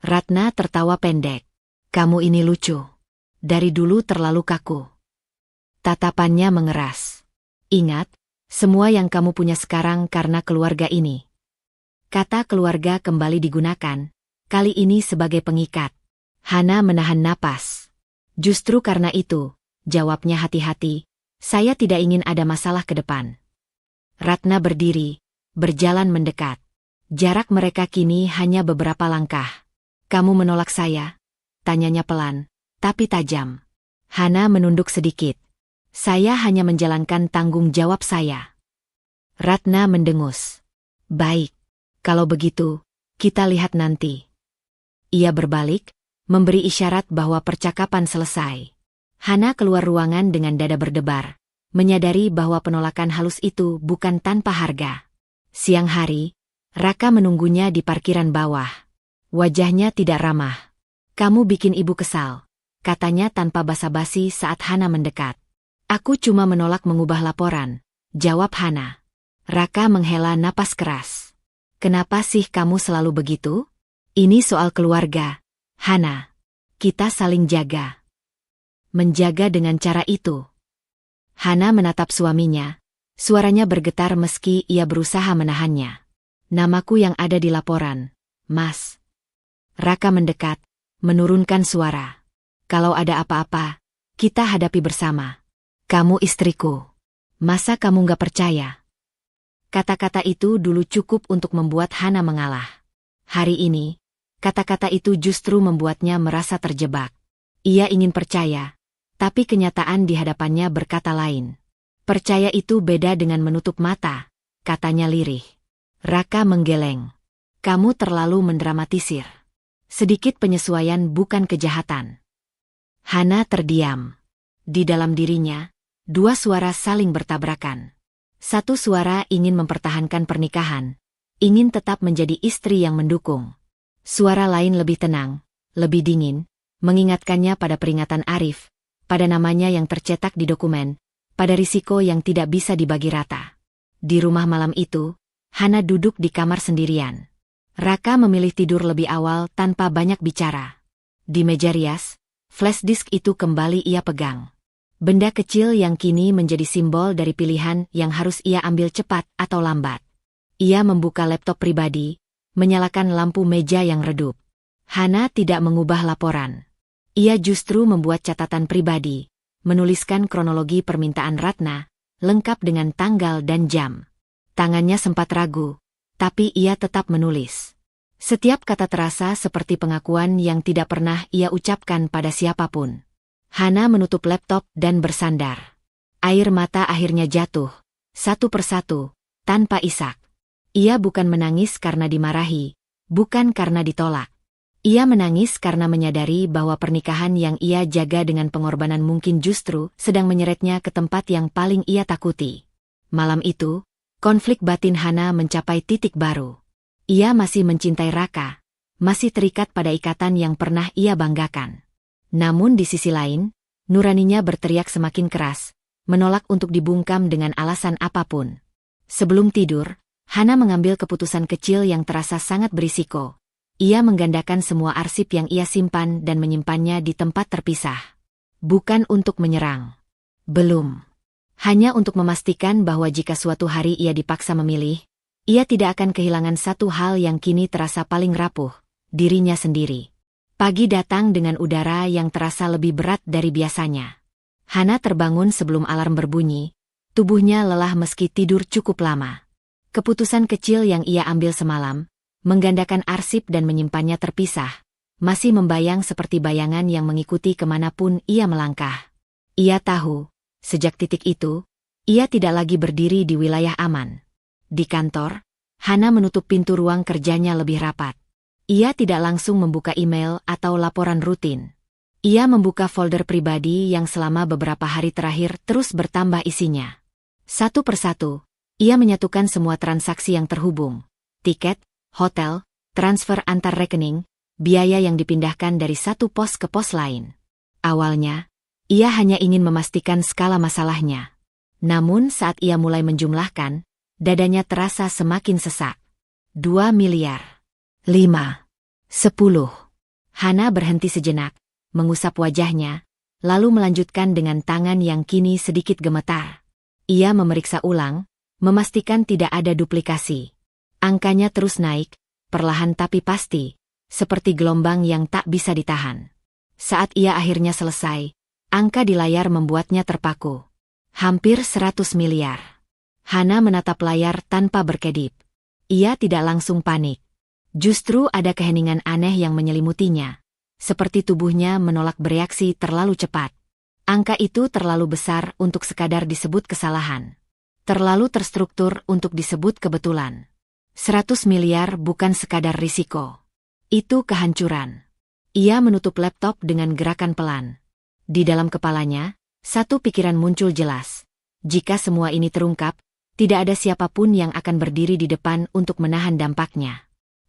A: Ratna tertawa pendek. Kamu ini lucu. Dari dulu terlalu kaku. Tatapannya mengeras. Ingat, semua yang kamu punya sekarang karena keluarga ini. Kata keluarga kembali digunakan, kali ini sebagai pengikat. Hana menahan napas. Justru karena itu, jawabnya hati-hati, saya tidak ingin ada masalah ke depan. Ratna berdiri, berjalan mendekat. Jarak mereka kini hanya beberapa langkah. Kamu menolak saya? Tanyanya pelan, tapi tajam. Hana menunduk sedikit. Saya hanya menjalankan tanggung jawab saya. Ratna mendengus. Baik, kalau begitu, kita lihat nanti. Ia berbalik, memberi isyarat bahwa percakapan selesai. Hana keluar ruangan dengan dada berdebar, menyadari bahwa penolakan halus itu bukan tanpa harga. Siang hari, Raka menunggunya di parkiran bawah. Wajahnya tidak ramah. Kamu bikin ibu kesal, katanya tanpa basa-basi saat Hana mendekat. Aku cuma menolak mengubah laporan, jawab Hana. Raka menghela napas keras. Kenapa sih kamu selalu begitu? Ini soal keluarga, Hana. Kita saling jaga. Menjaga dengan cara itu. Hana menatap suaminya. Suaranya bergetar meski ia berusaha menahannya. Namaku yang ada di laporan, Mas. Raka mendekat, menurunkan suara. Kalau ada apa-apa, kita hadapi bersama. Kamu istriku. Masa kamu gak percaya? Kata-kata itu dulu cukup untuk membuat Hana mengalah. Hari ini, kata-kata itu justru membuatnya merasa terjebak. Ia ingin percaya, tapi kenyataan di hadapannya berkata lain. Percaya itu beda dengan menutup mata, katanya lirih. Raka menggeleng. Kamu terlalu mendramatisir. Sedikit penyesuaian bukan kejahatan. Hana terdiam. Di dalam dirinya, dua suara saling bertabrakan. Satu suara ingin mempertahankan pernikahan, ingin tetap menjadi istri yang mendukung. Suara lain lebih tenang, lebih dingin, mengingatkannya pada peringatan Arif, pada namanya yang tercetak di dokumen, pada risiko yang tidak bisa dibagi rata. Di rumah malam itu, Hana duduk di kamar sendirian. Raka memilih tidur lebih awal tanpa banyak bicara. Di meja rias, flash disk itu kembali ia pegang. Benda kecil yang kini menjadi simbol dari pilihan yang harus ia ambil cepat atau lambat. Ia membuka laptop pribadi, menyalakan lampu meja yang redup. Hana tidak mengubah laporan. Ia justru membuat catatan pribadi, menuliskan kronologi permintaan Ratna, lengkap dengan tanggal dan jam. Tangannya sempat ragu, tapi ia tetap menulis. Setiap kata terasa seperti pengakuan yang tidak pernah ia ucapkan pada siapapun. Hana menutup laptop dan bersandar. Air mata akhirnya jatuh, satu persatu, tanpa isak. Ia bukan menangis karena dimarahi, bukan karena ditolak. Ia menangis karena menyadari bahwa pernikahan yang ia jaga dengan pengorbanan mungkin justru sedang menyeretnya ke tempat yang paling ia takuti. Malam itu, konflik batin Hana mencapai titik baru. Ia masih mencintai Raka, masih terikat pada ikatan yang pernah ia banggakan. Namun di sisi lain, nuraninya berteriak semakin keras, menolak untuk dibungkam dengan alasan apapun. Sebelum tidur, Hana mengambil keputusan kecil yang terasa sangat berisiko. Ia menggandakan semua arsip yang ia simpan dan menyimpannya di tempat terpisah. Bukan untuk menyerang. Belum. Hanya untuk memastikan bahwa jika suatu hari ia dipaksa memilih, ia tidak akan kehilangan satu hal yang kini terasa paling rapuh, dirinya sendiri. Pagi datang dengan udara yang terasa lebih berat dari biasanya. Hana terbangun sebelum alarm berbunyi, tubuhnya lelah meski tidur cukup lama. Keputusan kecil yang ia ambil semalam, menggandakan arsip dan menyimpannya terpisah, masih membayang seperti bayangan yang mengikuti kemanapun ia melangkah. Ia tahu, sejak titik itu, ia tidak lagi berdiri di wilayah aman. Di kantor, Hana menutup pintu ruang kerjanya lebih rapat. Ia tidak langsung membuka email atau laporan rutin. Ia membuka folder pribadi yang selama beberapa hari terakhir terus bertambah isinya. Satu persatu, ia menyatukan semua transaksi yang terhubung. Tiket, hotel, transfer antar rekening, biaya yang dipindahkan dari satu pos ke pos lain. Awalnya, ia hanya ingin memastikan skala masalahnya. Namun saat ia mulai menjumlahkan, dadanya terasa semakin sesak. 2 miliar. 5. 10. Hana berhenti sejenak, mengusap wajahnya, lalu melanjutkan dengan tangan yang kini sedikit gemetar. Ia memeriksa ulang, memastikan tidak ada duplikasi. Angkanya terus naik, perlahan tapi pasti, seperti gelombang yang tak bisa ditahan. Saat ia akhirnya selesai, angka di layar membuatnya terpaku. Hampir 100 miliar. Hana menatap layar tanpa berkedip. Ia tidak langsung panik. Justru ada keheningan aneh yang menyelimutinya. Seperti tubuhnya menolak bereaksi terlalu cepat. Angka itu terlalu besar untuk sekadar disebut kesalahan. Terlalu terstruktur untuk disebut kebetulan. 100 miliar bukan sekadar risiko. Itu kehancuran. Ia menutup laptop dengan gerakan pelan. Di dalam kepalanya, satu pikiran muncul jelas. Jika semua ini terungkap, tidak ada siapapun yang akan berdiri di depan untuk menahan dampaknya.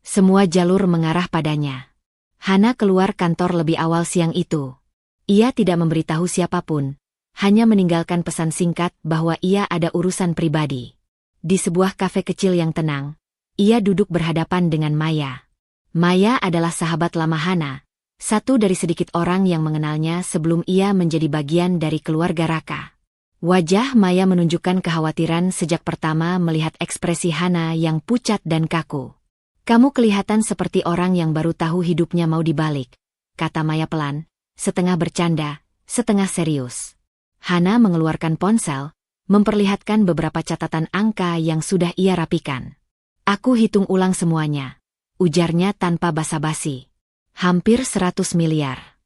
A: Semua jalur mengarah padanya. Hana keluar kantor lebih awal siang itu. Ia tidak memberitahu siapapun, hanya meninggalkan pesan singkat bahwa ia ada urusan pribadi. Di sebuah kafe kecil yang tenang, ia duduk berhadapan dengan Maya. Maya adalah sahabat lama Hana, satu dari sedikit orang yang mengenalnya sebelum ia menjadi bagian dari keluarga Raka. Wajah Maya menunjukkan kekhawatiran sejak pertama melihat ekspresi Hana yang pucat dan kaku. "Kamu kelihatan seperti orang yang baru tahu hidupnya mau dibalik," kata Maya pelan, setengah bercanda, setengah serius. Hana mengeluarkan ponsel, memperlihatkan beberapa catatan angka yang sudah ia rapikan. "Aku hitung ulang semuanya," ujarnya tanpa basa-basi. "Hampir 100 miliar.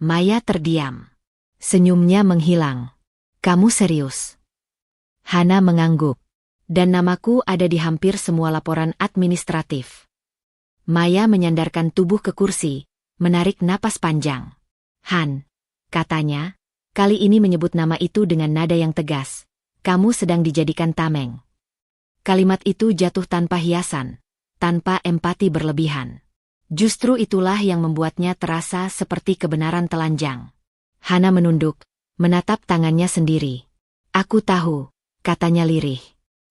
A: Maya terdiam. Senyumnya menghilang. "Kamu serius?" Hana mengangguk. "Dan namaku ada di hampir semua laporan administratif." Maya menyandarkan tubuh ke kursi, menarik napas panjang. "Han," katanya, kali ini menyebut nama itu dengan nada yang tegas. Kamu sedang dijadikan tameng. Kalimat itu jatuh tanpa hiasan, tanpa empati berlebihan. Justru itulah yang membuatnya terasa seperti kebenaran telanjang. Hana menunduk, menatap tangannya sendiri. Aku tahu, katanya lirih.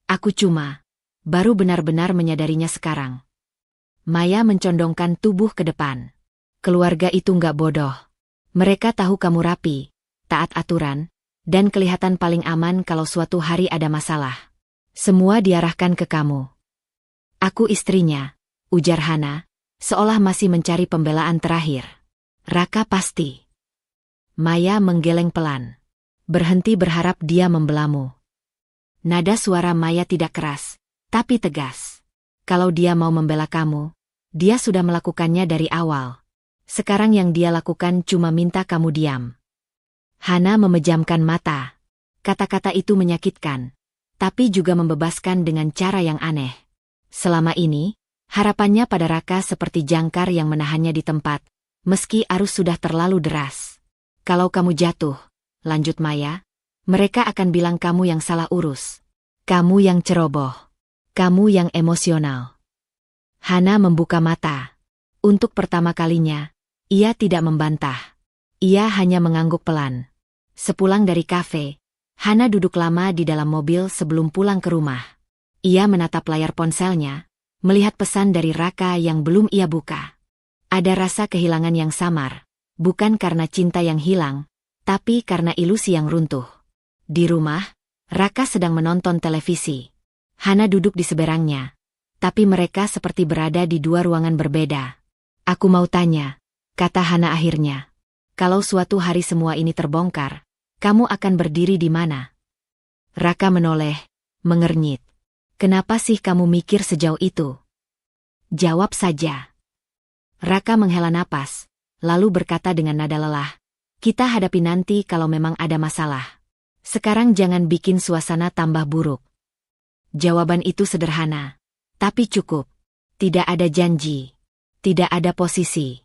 A: Aku cuma baru benar-benar menyadarinya sekarang. Maya mencondongkan tubuh ke depan. Keluarga itu nggak bodoh. Mereka tahu kamu rapi, taat aturan, dan kelihatan paling aman kalau suatu hari ada masalah. Semua diarahkan ke kamu. Aku istrinya, ujar Hana, seolah masih mencari pembelaan terakhir. Raka pasti. Maya menggeleng pelan. Berhenti berharap dia membelamu. Nada suara Maya tidak keras, tapi tegas. Kalau dia mau membela kamu, dia sudah melakukannya dari awal. Sekarang yang dia lakukan cuma minta kamu diam. Hana memejamkan mata. Kata-kata itu menyakitkan, tapi juga membebaskan dengan cara yang aneh. Selama ini, harapannya pada Raka seperti jangkar yang menahannya di tempat, meski arus sudah terlalu deras. Kalau kamu jatuh, lanjut Maya, mereka akan bilang kamu yang salah urus. Kamu yang ceroboh. Kamu yang emosional. Hana membuka mata. Untuk pertama kalinya, ia tidak membantah. Ia hanya mengangguk pelan. Sepulang dari kafe, Hana duduk lama di dalam mobil sebelum pulang ke rumah. Ia menatap layar ponselnya, melihat pesan dari Raka yang belum ia buka. Ada rasa kehilangan yang samar, bukan karena cinta yang hilang, tapi karena ilusi yang runtuh. Di rumah, Raka sedang menonton televisi. Hana duduk di seberangnya, tapi mereka seperti berada di dua ruangan berbeda. Aku mau tanya, kata Hana akhirnya. Kalau suatu hari semua ini terbongkar, kamu akan berdiri di mana? Raka menoleh, mengernyit. Kenapa sih kamu mikir sejauh itu? Jawab saja. Raka menghela napas, lalu berkata dengan nada lelah, kita hadapi nanti kalau memang ada masalah. Sekarang jangan bikin suasana tambah buruk. Jawaban itu sederhana, tapi cukup. Tidak ada janji, tidak ada posisi,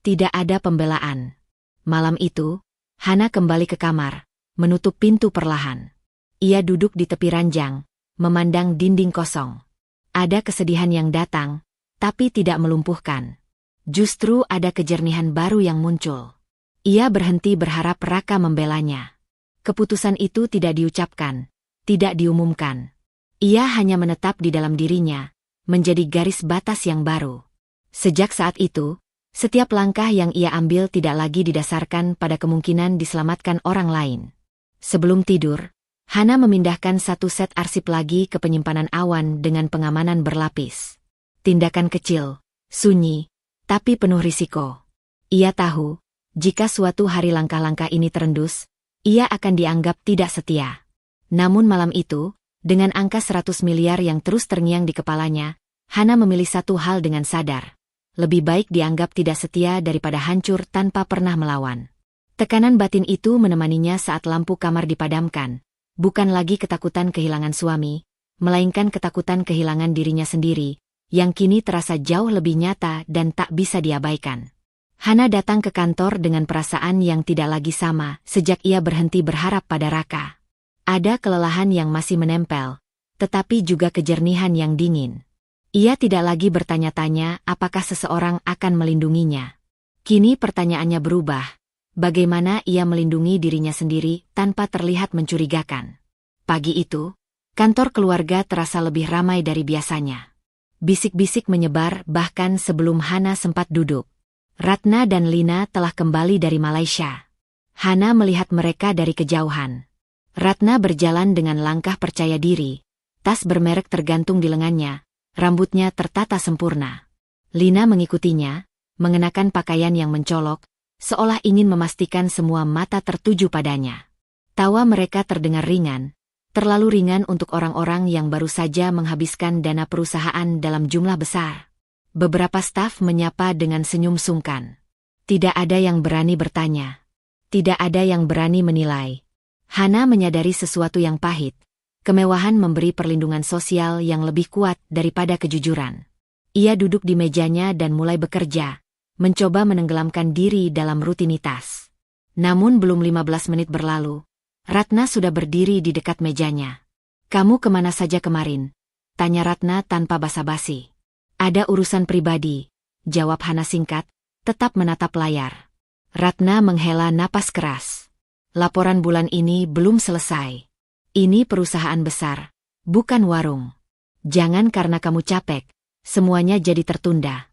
A: tidak ada pembelaan. Malam itu, Hana kembali ke kamar, menutup pintu perlahan. Ia duduk di tepi ranjang, memandang dinding kosong. Ada kesedihan yang datang, tapi tidak melumpuhkan. Justru ada kejernihan baru yang muncul. Ia berhenti berharap Raka membelanya. Keputusan itu tidak diucapkan, tidak diumumkan. Ia hanya menetap di dalam dirinya, menjadi garis batas yang baru. Sejak saat itu, setiap langkah yang ia ambil tidak lagi didasarkan pada kemungkinan diselamatkan orang lain. Sebelum tidur, Hana memindahkan satu set arsip lagi ke penyimpanan awan dengan pengamanan berlapis. Tindakan kecil, sunyi, tapi penuh risiko. Ia tahu, jika suatu hari langkah-langkah ini terendus, ia akan dianggap tidak setia. Namun malam itu, dengan angka 100 miliar yang terus terngiang di kepalanya, Hana memilih satu hal dengan sadar. Lebih baik dianggap tidak setia daripada hancur tanpa pernah melawan. Tekanan batin itu menemaninya saat lampu kamar dipadamkan. Bukan lagi ketakutan kehilangan suami, melainkan ketakutan kehilangan dirinya sendiri, yang kini terasa jauh lebih nyata dan tak bisa diabaikan. Hana datang ke kantor dengan perasaan yang tidak lagi sama sejak ia berhenti berharap pada Raka. Ada kelelahan yang masih menempel, tetapi juga kejernihan yang dingin. Ia tidak lagi bertanya-tanya apakah seseorang akan melindunginya. Kini pertanyaannya berubah, bagaimana ia melindungi dirinya sendiri tanpa terlihat mencurigakan. Pagi itu, kantor keluarga terasa lebih ramai dari biasanya. Bisik-bisik menyebar bahkan sebelum Hana sempat duduk. Ratna dan Lina telah kembali dari Malaysia. Hana melihat mereka dari kejauhan. Ratna berjalan dengan langkah percaya diri, tas bermerek tergantung di lengannya, rambutnya tertata sempurna. Lina mengikutinya, mengenakan pakaian yang mencolok, seolah ingin memastikan semua mata tertuju padanya. Tawa mereka terdengar ringan, terlalu ringan untuk orang-orang yang baru saja menghabiskan dana perusahaan dalam jumlah besar. Beberapa staf menyapa dengan senyum sungkan. Tidak ada yang berani bertanya. Tidak ada yang berani menilai. Hana menyadari sesuatu yang pahit. Kemewahan memberi perlindungan sosial yang lebih kuat daripada kejujuran. Ia duduk di mejanya dan mulai bekerja, mencoba menenggelamkan diri dalam rutinitas. Namun belum 15 menit berlalu, Ratna sudah berdiri di dekat mejanya. "Kamu kemana saja kemarin?" tanya Ratna tanpa basa-basi. "Ada urusan pribadi," jawab Hana singkat, tetap menatap layar. Ratna menghela napas keras. "Laporan bulan ini belum selesai. Ini perusahaan besar, bukan warung. Jangan karena kamu capek, semuanya jadi tertunda."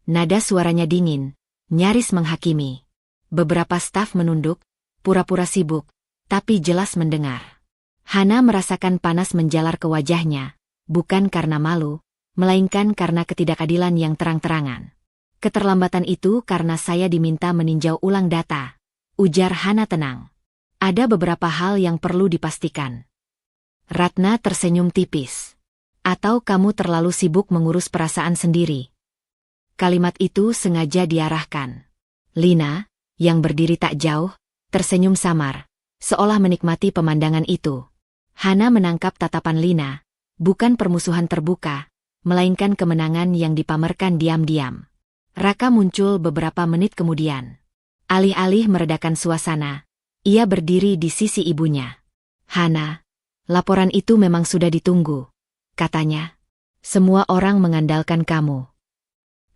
A: Nada suaranya dingin, nyaris menghakimi. Beberapa staf menunduk, pura-pura sibuk, tapi jelas mendengar. Hana merasakan panas menjalar ke wajahnya, bukan karena malu, melainkan karena ketidakadilan yang terang-terangan. "Keterlambatan itu karena saya diminta meninjau ulang data," ujar Hana tenang. "Ada beberapa hal yang perlu dipastikan." Ratna tersenyum tipis. "Atau kamu terlalu sibuk mengurus perasaan sendiri?" Kalimat itu sengaja diarahkan. Lina, yang berdiri tak jauh, tersenyum samar, seolah menikmati pemandangan itu. Hana menangkap tatapan Lina, bukan permusuhan terbuka, melainkan kemenangan yang dipamerkan diam-diam. Raka muncul beberapa menit kemudian. Alih-alih meredakan suasana, ia berdiri di sisi ibunya. "Hana, laporan itu memang sudah ditunggu," katanya. "Semua orang mengandalkan kamu."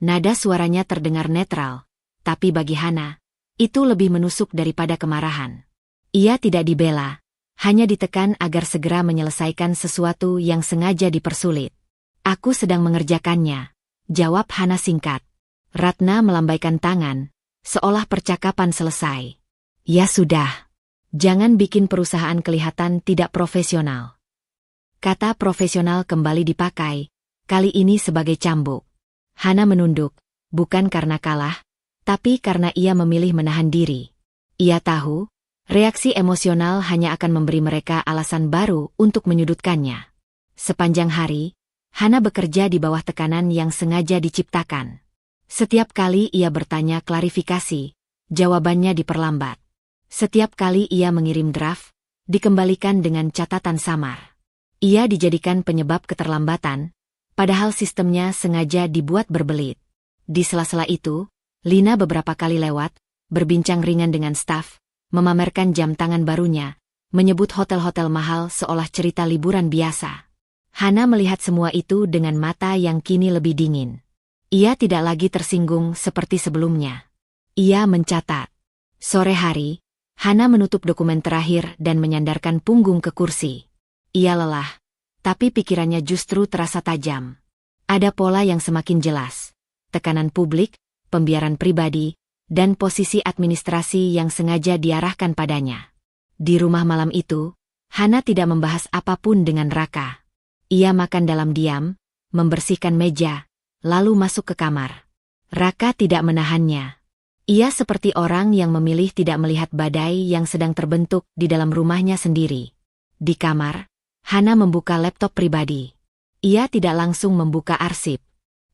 A: Nada suaranya terdengar netral, tapi bagi Hana, itu lebih menusuk daripada kemarahan. Ia tidak dibela, hanya ditekan agar segera menyelesaikan sesuatu yang sengaja dipersulit. "Aku sedang mengerjakannya," jawab Hana singkat. Ratna melambaikan tangan, seolah percakapan selesai. "Ya sudah. Jangan bikin perusahaan kelihatan tidak profesional." Kata profesional kembali dipakai, kali ini sebagai cambuk. Hana menunduk, bukan karena kalah, tapi karena ia memilih menahan diri. Ia tahu, reaksi emosional hanya akan memberi mereka alasan baru untuk menyudutkannya. Sepanjang hari, Hana bekerja di bawah tekanan yang sengaja diciptakan. Setiap kali ia bertanya klarifikasi, jawabannya diperlambat. Setiap kali ia mengirim draft, dikembalikan dengan catatan samar. Ia dijadikan penyebab keterlambatan, padahal sistemnya sengaja dibuat berbelit. Di sela-sela itu, Lina beberapa kali lewat, berbincang ringan dengan staf, memamerkan jam tangan barunya, menyebut hotel-hotel mahal seolah cerita liburan biasa. Hana melihat semua itu dengan mata yang kini lebih dingin. Ia tidak lagi tersinggung seperti sebelumnya. Ia mencatat. Sore hari, Hana menutup dokumen terakhir dan menyandarkan punggung ke kursi. Ia lelah, tapi pikirannya justru terasa tajam. Ada pola yang semakin jelas. Tekanan publik, pembiaran pribadi, dan posisi administrasi yang sengaja diarahkan padanya. Di rumah malam itu, Hana tidak membahas apapun dengan Raka. Ia makan dalam diam, membersihkan meja, lalu masuk ke kamar. Raka tidak menahannya. Ia seperti orang yang memilih tidak melihat badai yang sedang terbentuk di dalam rumahnya sendiri. Di kamar, Hana membuka laptop pribadi. Ia tidak langsung membuka arsip.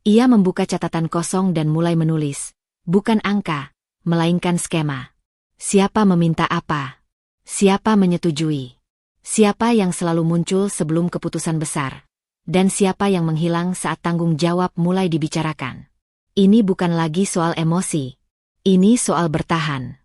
A: Ia membuka catatan kosong dan mulai menulis. Bukan angka, melainkan skema. Siapa meminta apa? Siapa menyetujui? Siapa yang selalu muncul sebelum keputusan besar? Dan siapa yang menghilang saat tanggung jawab mulai dibicarakan? Ini bukan lagi soal emosi. Ini soal bertahan.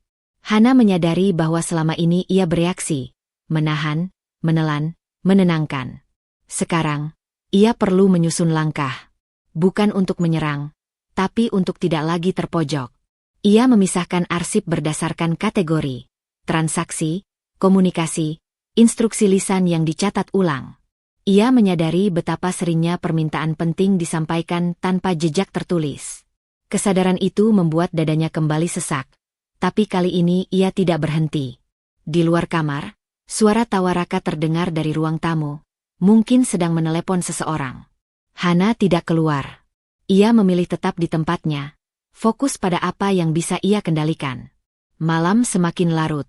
A: Hana menyadari bahwa selama ini ia bereaksi, menahan, menelan, menenangkan. Sekarang, ia perlu menyusun langkah. Bukan untuk menyerang, tapi untuk tidak lagi terpojok. Ia memisahkan arsip berdasarkan kategori, transaksi, komunikasi, instruksi lisan yang dicatat ulang. Ia menyadari betapa seringnya permintaan penting disampaikan tanpa jejak tertulis. Kesadaran itu membuat dadanya kembali sesak, tapi kali ini ia tidak berhenti. Di luar kamar, suara tawa Raka terdengar dari ruang tamu, mungkin sedang menelepon seseorang. Hana tidak keluar. Ia memilih tetap di tempatnya, fokus pada apa yang bisa ia kendalikan. Malam semakin larut.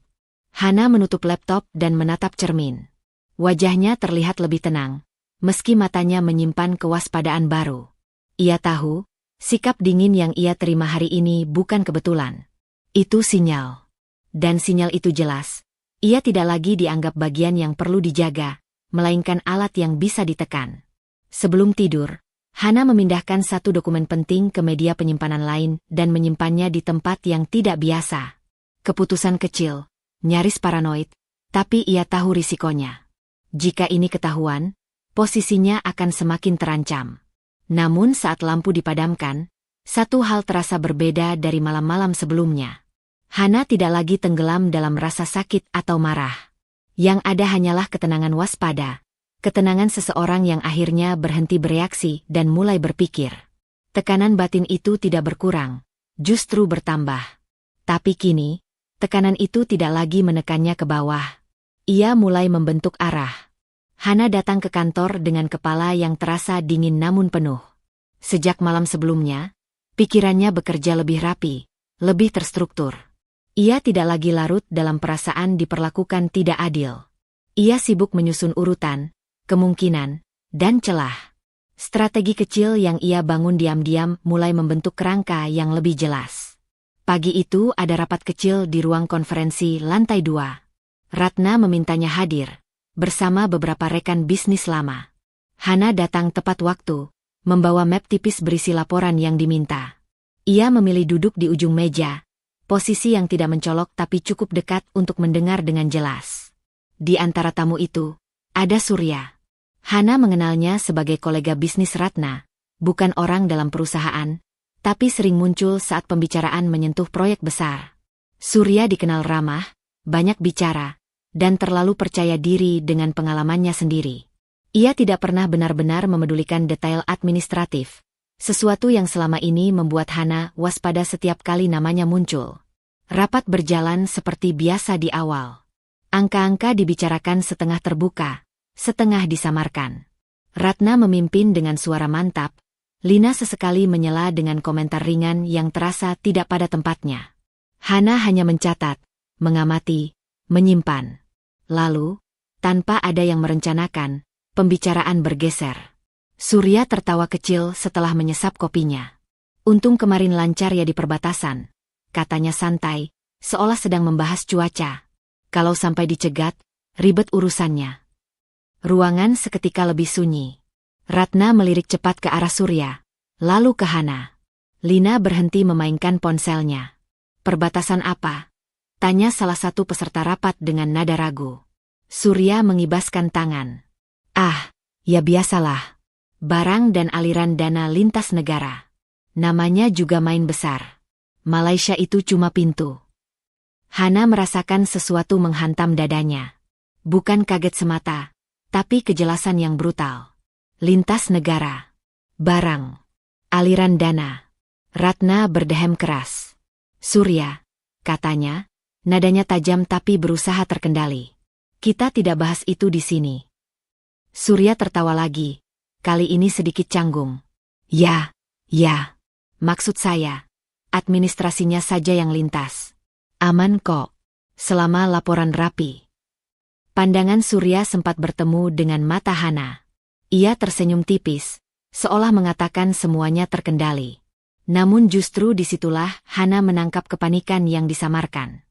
A: Hana menutup laptop dan menatap cermin. Wajahnya terlihat lebih tenang, meski matanya menyimpan kewaspadaan baru. Ia tahu, sikap dingin yang ia terima hari ini bukan kebetulan. Itu sinyal. Dan sinyal itu jelas. Ia tidak lagi dianggap bagian yang perlu dijaga, melainkan alat yang bisa ditekan. Sebelum tidur, Hana memindahkan satu dokumen penting ke media penyimpanan lain dan menyimpannya di tempat yang tidak biasa. Keputusan kecil, nyaris paranoid, Tapi ia tahu risikonya. Jika ini ketahuan, posisinya akan semakin terancam. Namun saat lampu dipadamkan, satu hal terasa berbeda dari malam-malam sebelumnya. Hana tidak lagi tenggelam dalam rasa sakit atau marah. Yang ada hanyalah ketenangan waspada. Ketenangan seseorang yang akhirnya berhenti bereaksi dan mulai berpikir. Tekanan batin itu tidak berkurang, justru bertambah. Tapi kini, tekanan itu tidak lagi menekannya ke bawah. Ia mulai membentuk arah. Hana datang ke kantor dengan kepala yang terasa dingin namun penuh. Sejak malam sebelumnya, pikirannya bekerja lebih rapi, lebih terstruktur. Ia tidak lagi larut dalam perasaan diperlakukan tidak adil. Ia sibuk menyusun urutan, kemungkinan, dan celah. Strategi kecil yang ia bangun diam-diam mulai membentuk kerangka yang lebih jelas. Pagi itu ada rapat kecil di ruang konferensi lantai 2. Ratna memintanya hadir, bersama beberapa rekan bisnis lama. Hana datang tepat waktu, membawa map tipis berisi laporan yang diminta. Ia memilih duduk di ujung meja, posisi yang tidak mencolok tapi cukup dekat untuk mendengar dengan jelas. Di antara tamu itu, ada Surya. Hana mengenalnya sebagai kolega bisnis Ratna, bukan orang dalam perusahaan, tapi sering muncul saat pembicaraan menyentuh proyek besar. Surya dikenal ramah, banyak bicara, dan terlalu percaya diri dengan pengalamannya sendiri. Ia tidak pernah benar-benar memedulikan detail administratif, sesuatu yang selama ini membuat Hana waspada setiap kali namanya muncul. Rapat berjalan seperti biasa di awal. Angka-angka dibicarakan setengah terbuka, setengah disamarkan. Ratna memimpin dengan suara mantap, Lina sesekali menyela dengan komentar ringan yang terasa tidak pada tempatnya. Hana hanya mencatat, mengamati, menyimpan. Lalu, tanpa ada yang merencanakan, pembicaraan bergeser. Surya tertawa kecil setelah menyesap kopinya. Untung kemarin lancar ya di perbatasan, katanya santai, seolah sedang membahas cuaca. Kalau sampai dicegat, ribet urusannya. Ruangan seketika lebih sunyi. Ratna melirik cepat ke arah Surya, lalu ke Hana. Lina berhenti memainkan ponselnya. Perbatasan apa? Tanya salah satu peserta rapat dengan nada ragu. Surya mengibaskan tangan. Ah, ya biasalah. Barang dan aliran dana lintas negara. Namanya juga main besar. Malaysia itu cuma pintu. Hana merasakan sesuatu menghantam dadanya. Bukan kaget semata, tapi kejelasan yang brutal. Lintas negara. Barang. Aliran dana. Ratna berdehem keras. Surya, katanya, nadanya tajam tapi berusaha terkendali. Kita tidak bahas itu di sini. Surya tertawa lagi, kali ini sedikit canggung. Ya, maksud saya, administrasinya saja yang lintas. Aman kok, selama laporan rapi. Pandangan Surya sempat bertemu dengan mata Hana. Ia tersenyum tipis, seolah mengatakan semuanya terkendali. Namun justru disitulah Hana menangkap kepanikan yang disamarkan.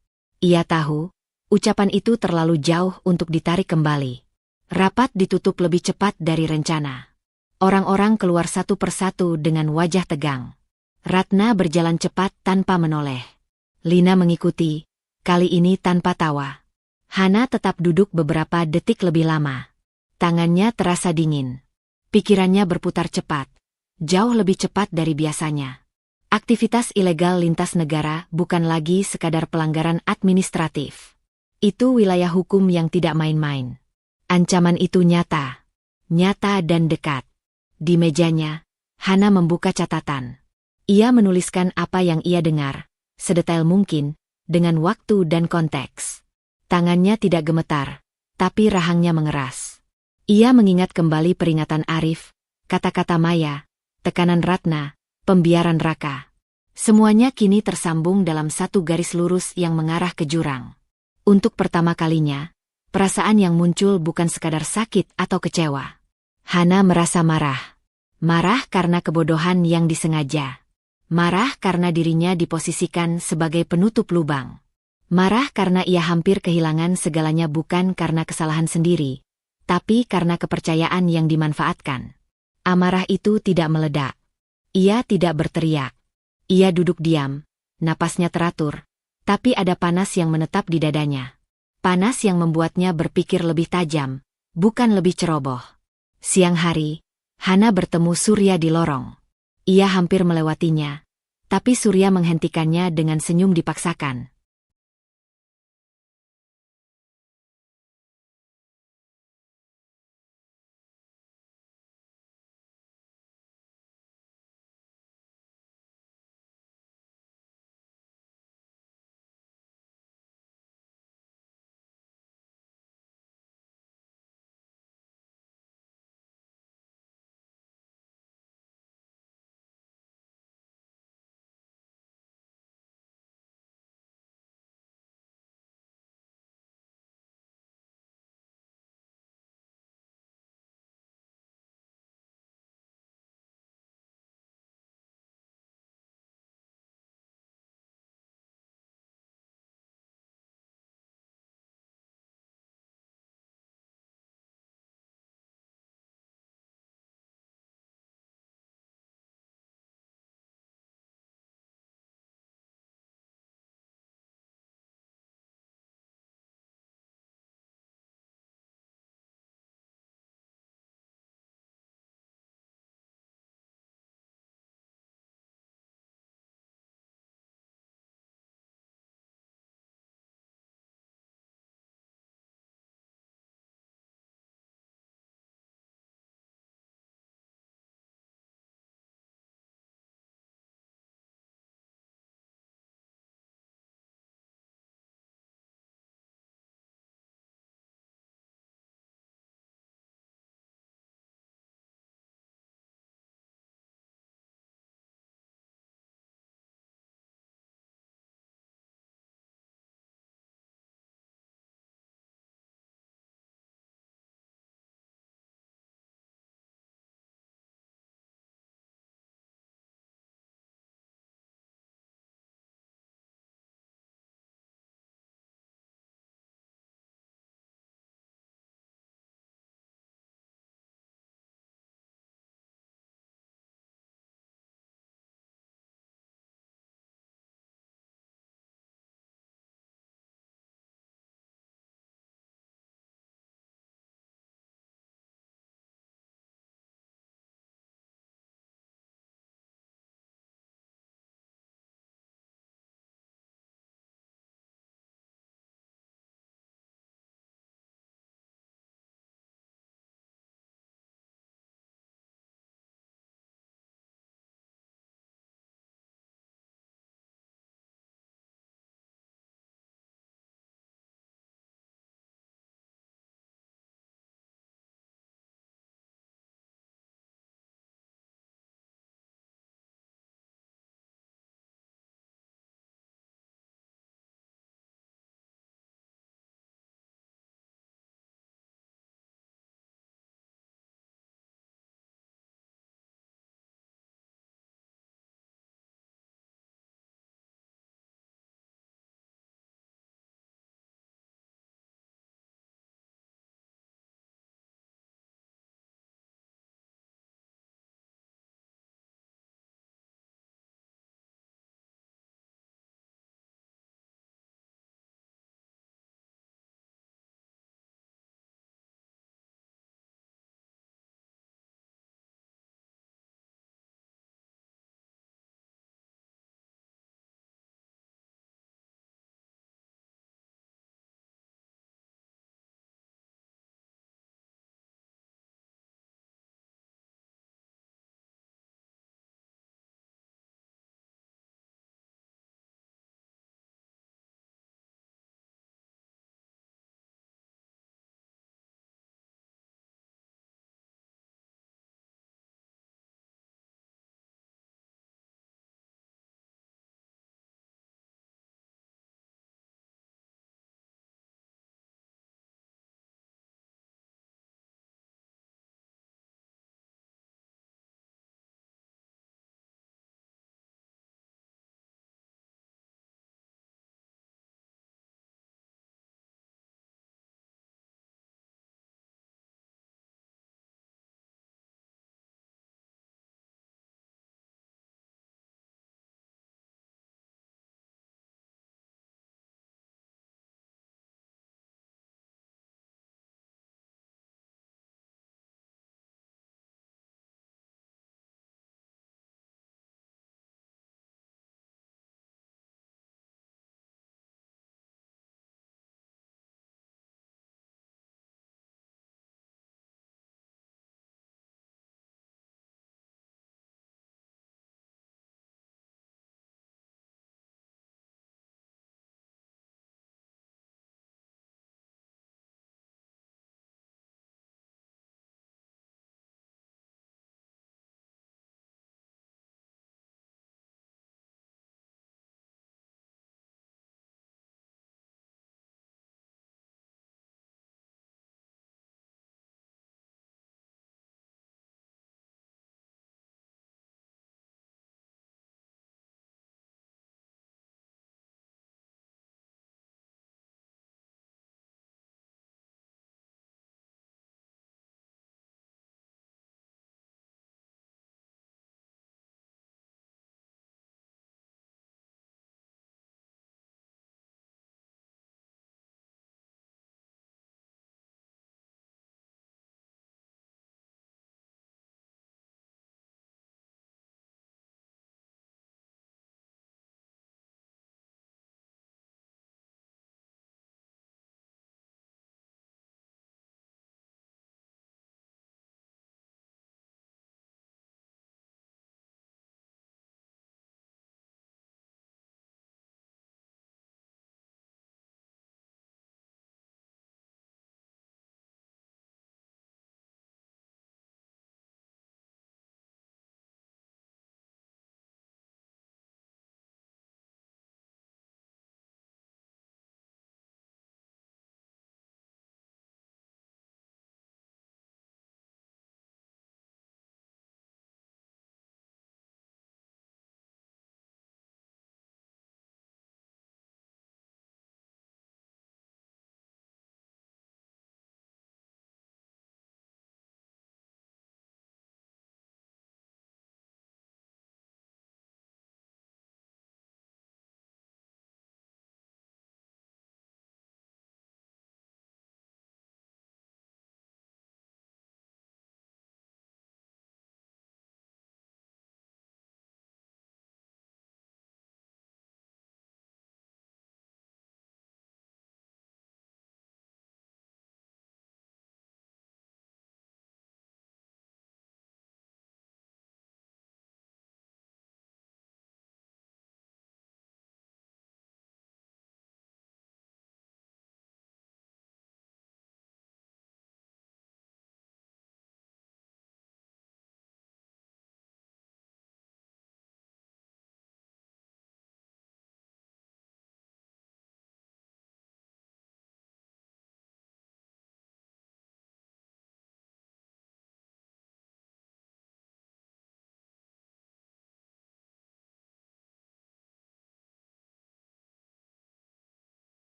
A: Ia tahu, ucapan itu terlalu jauh untuk ditarik kembali. Rapat ditutup lebih cepat dari rencana. Orang-orang keluar satu persatu dengan wajah tegang. Ratna berjalan cepat tanpa menoleh. Lina mengikuti, kali ini tanpa tawa. Hana tetap duduk beberapa detik lebih lama. Tangannya terasa dingin. Pikirannya berputar cepat, jauh lebih cepat dari biasanya. Aktivitas ilegal lintas negara bukan lagi sekadar pelanggaran administratif. Itu wilayah hukum yang tidak main-main. Ancaman itu nyata dan dekat. Di mejanya, Hana membuka catatan. Ia menuliskan apa yang ia dengar, sedetail mungkin, dengan waktu dan konteks. Tangannya tidak gemetar, tapi rahangnya mengeras. Ia mengingat kembali peringatan Arif, kata-kata Maya, tekanan Ratna, pembiaran Raka. Semuanya kini tersambung dalam satu garis lurus yang mengarah ke jurang. Untuk pertama kalinya, perasaan yang muncul bukan sekadar sakit atau kecewa. Hana merasa marah. Marah karena kebodohan yang disengaja. Marah karena dirinya diposisikan sebagai penutup lubang. Marah karena ia hampir kehilangan segalanya bukan karena kesalahan sendiri, tapi karena kepercayaan yang dimanfaatkan. Amarah itu tidak meledak. Ia tidak berteriak. Ia duduk diam, napasnya teratur, tapi ada panas yang menetap di dadanya. Panas yang membuatnya berpikir lebih tajam, bukan lebih ceroboh. Siang hari, Hana bertemu Surya di lorong. Ia hampir melewatinya, tapi Surya menghentikannya dengan senyum dipaksakan.